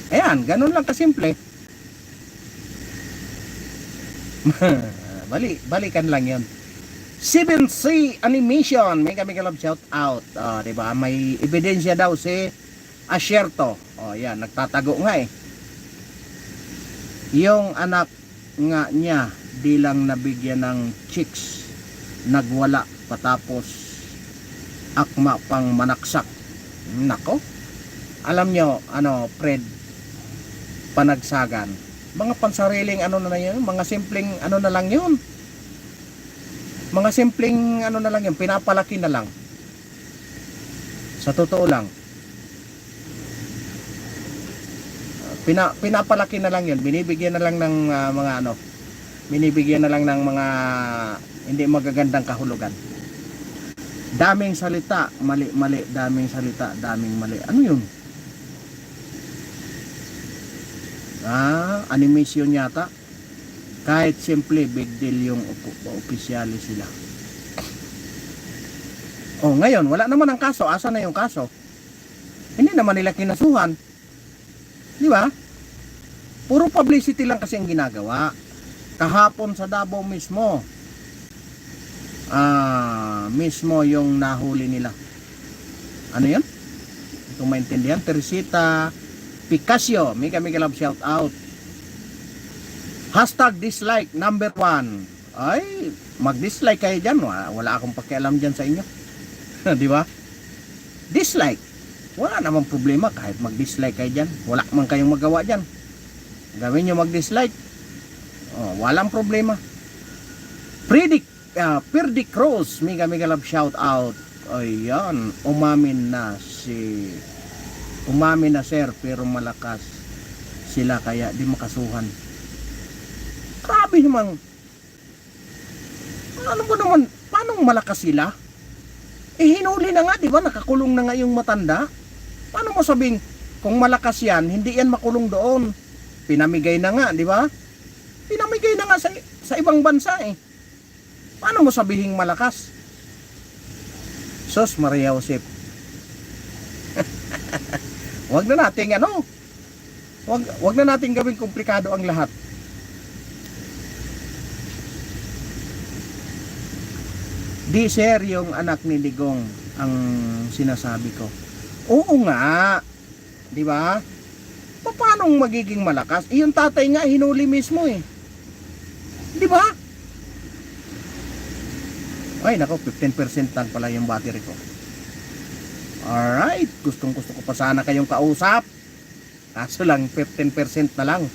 Ayan, ganun lang kasimple. Balikan lang yun. 7C Animation, mega love shout out. Diba? May ebidensya daw si Asierto. Yan, nagtatago nga eh. Yung anak nga niya di lang nabigyan ng chicks, nagwala patapos akma pang manaksak. Nako. Alam nyo, Fred Panagsagan, mga pansariling na yun, mga simpleng na lang yun. Mga simpleng ano na lang yun, pinapalaki na lang. Sa totoo lang. Pinapalaki na lang yun. Binibigyan na lang ng mga ano, binibigyan na lang ng mga hindi magagandang kahulugan. Daming salita, mali, daming salita, daming mali. Ano yun? Animation yata. Kahit simple, big deal yung opisyali sila. Oh, ngayon, wala naman ang kaso. Asa na yung kaso? Hindi naman nila kinasuhan. Di ba? Puro publicity lang kasi ang ginagawa. Kahapon sa Davao mismo, mismo yung nahuli nila. Ano yun? Kung maintindihan, Teresita Picasio, mega love shout out. Hashtag dislike number 1. Ay, mag-dislike kayo dyan. Wala akong pakialam dyan sa inyo. Di ba? Dislike. Wala namang problema kahit mag-dislike kayo dyan. Wala man kayong magawa dyan. Gawin nyo mag-dislike. Walang problema. Perdic Rose, mega love shout out. Ayan, umamin na sir pero malakas sila kaya di makasuhan. Grabe naman. Ano ba naman, paano malakas sila? Hinuli na nga, di ba? Nakakulong na nga yung matanda. Paano mo sabing kung malakas yan, hindi yan makulong doon? Pinamigay na nga, di ba? Pinamigay na nga sa ibang bansa eh. Paano mo sabihing malakas? Sos Maria Josep. Wag na nating wag na nating gawing komplikado ang lahat. Di sir yung anak ni Digong ang sinasabi ko. Oo nga. Di ba? Paano magiging malakas? Yung tatay nga hinuli mismo eh. Di ba? Ay nako, 15% lang pala yung battery ko. Alright, gusto ko pa sana kayong kausap. Kaso lang 15% na lang.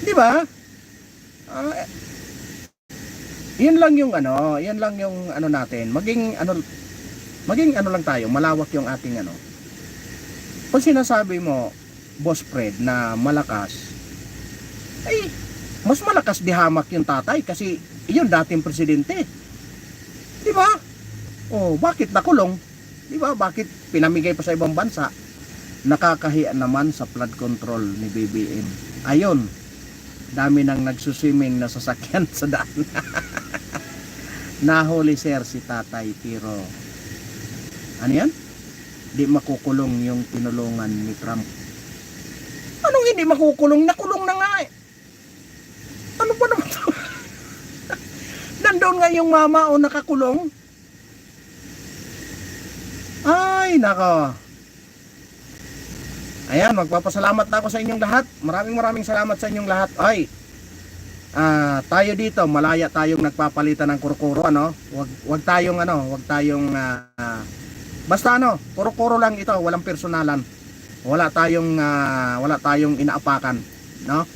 Di ba? Yan lang yung ano natin. Maging ano lang tayo, malawak yung ating ano. Kung sinasabi mo, Boss Fred, na malakas, ay mas malakas dihamak yung tatay kasi yun dating presidente. Di ba? Bakit nakulong? Di ba? Bakit pinamigay pa sa ibang bansa? Nakakahiya naman sa flood control ni BBM. Ayun, dami nang nagsuswimming na sasakyan sa daan. Nahuli sir si tatay pero ano yan? Di makukulong yung tinulungan ni Trump. Anong hindi makukulong? Nakulong na nga eh. Ano ba naman to? Nandoon nga yung mama o nakakulong. Ay nako. Ayan, magpapasalamat na ako sa inyong lahat. Maraming salamat sa inyong lahat. Ay, tayo dito, malaya tayong nagpapalitan ng kuro-kuro, ano? Wag tayong basta kuro-kuro lang ito, walang personalan. Wala tayong inaapakan, no?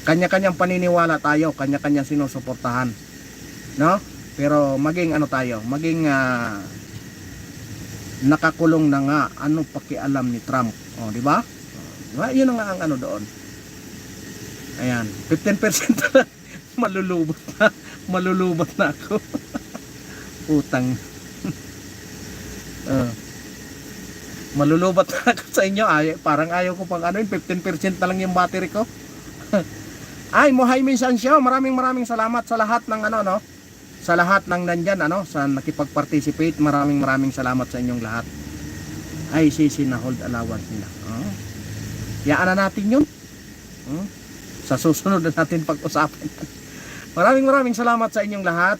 Kanya-kanyang paniniwala tayo, kanya-kanyang sinusuportahan, no? Pero maging nakakulong na nga, ano pakialam ni Trump, di ba? Yun nga ang doon. Ayan, 15% na malulubot na ako. Utang. Malulubot na ako sa inyo. Parang ayaw ko pang 15% na lang yung battery ko. Ay, Mohay Minsansyo, maraming salamat sa lahat ng sa lahat ng nandyan, sa nakipag-participate. Maraming salamat sa inyong lahat. Ay, na hold allowance nila. Yaan na natin yun. Sa susunod na natin pag-usapan. Maraming salamat sa inyong lahat.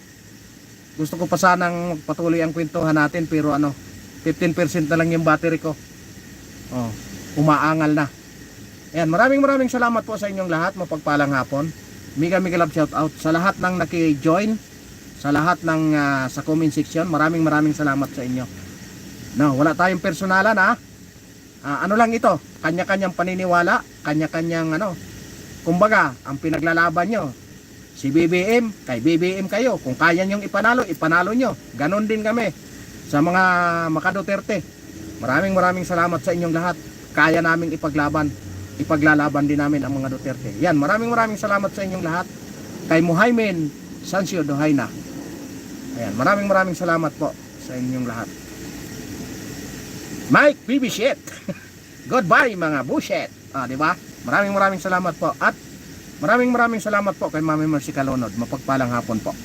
Gusto ko pa sanang patuloy ang kwentuhan natin pero 15% na lang yung battery ko. Umaangal na. Ayan, maraming salamat po sa inyong lahat. Mapagpalang hapon. Mega love shout out sa lahat ng naki-join, sa lahat ng sa comment section. Maraming salamat sa inyo. Wala tayong personalan ano lang ito, kanya-kanyang paniniwala, kanya-kanyang kumbaga, ang pinaglalaban nyo Si BBM, kay BBM kayo. Kung kaya nyong ipanalo, ipanalo nyo. Ganon din kami sa mga Duterte. Maraming salamat sa inyong lahat. Kaya naming ipaglaban. Ipaglalaban din namin ang mga Duterte. Yan, maraming salamat sa inyong lahat. Kay Muhaymin Sancio Dohayna. Ayan, maraming salamat po sa inyong lahat. Mike BB Shit. Goodbye mga bullshit. Di ba? Maraming salamat po. At maraming salamat po kay Mami Mercy Calonod. Mapagpalang hapon po.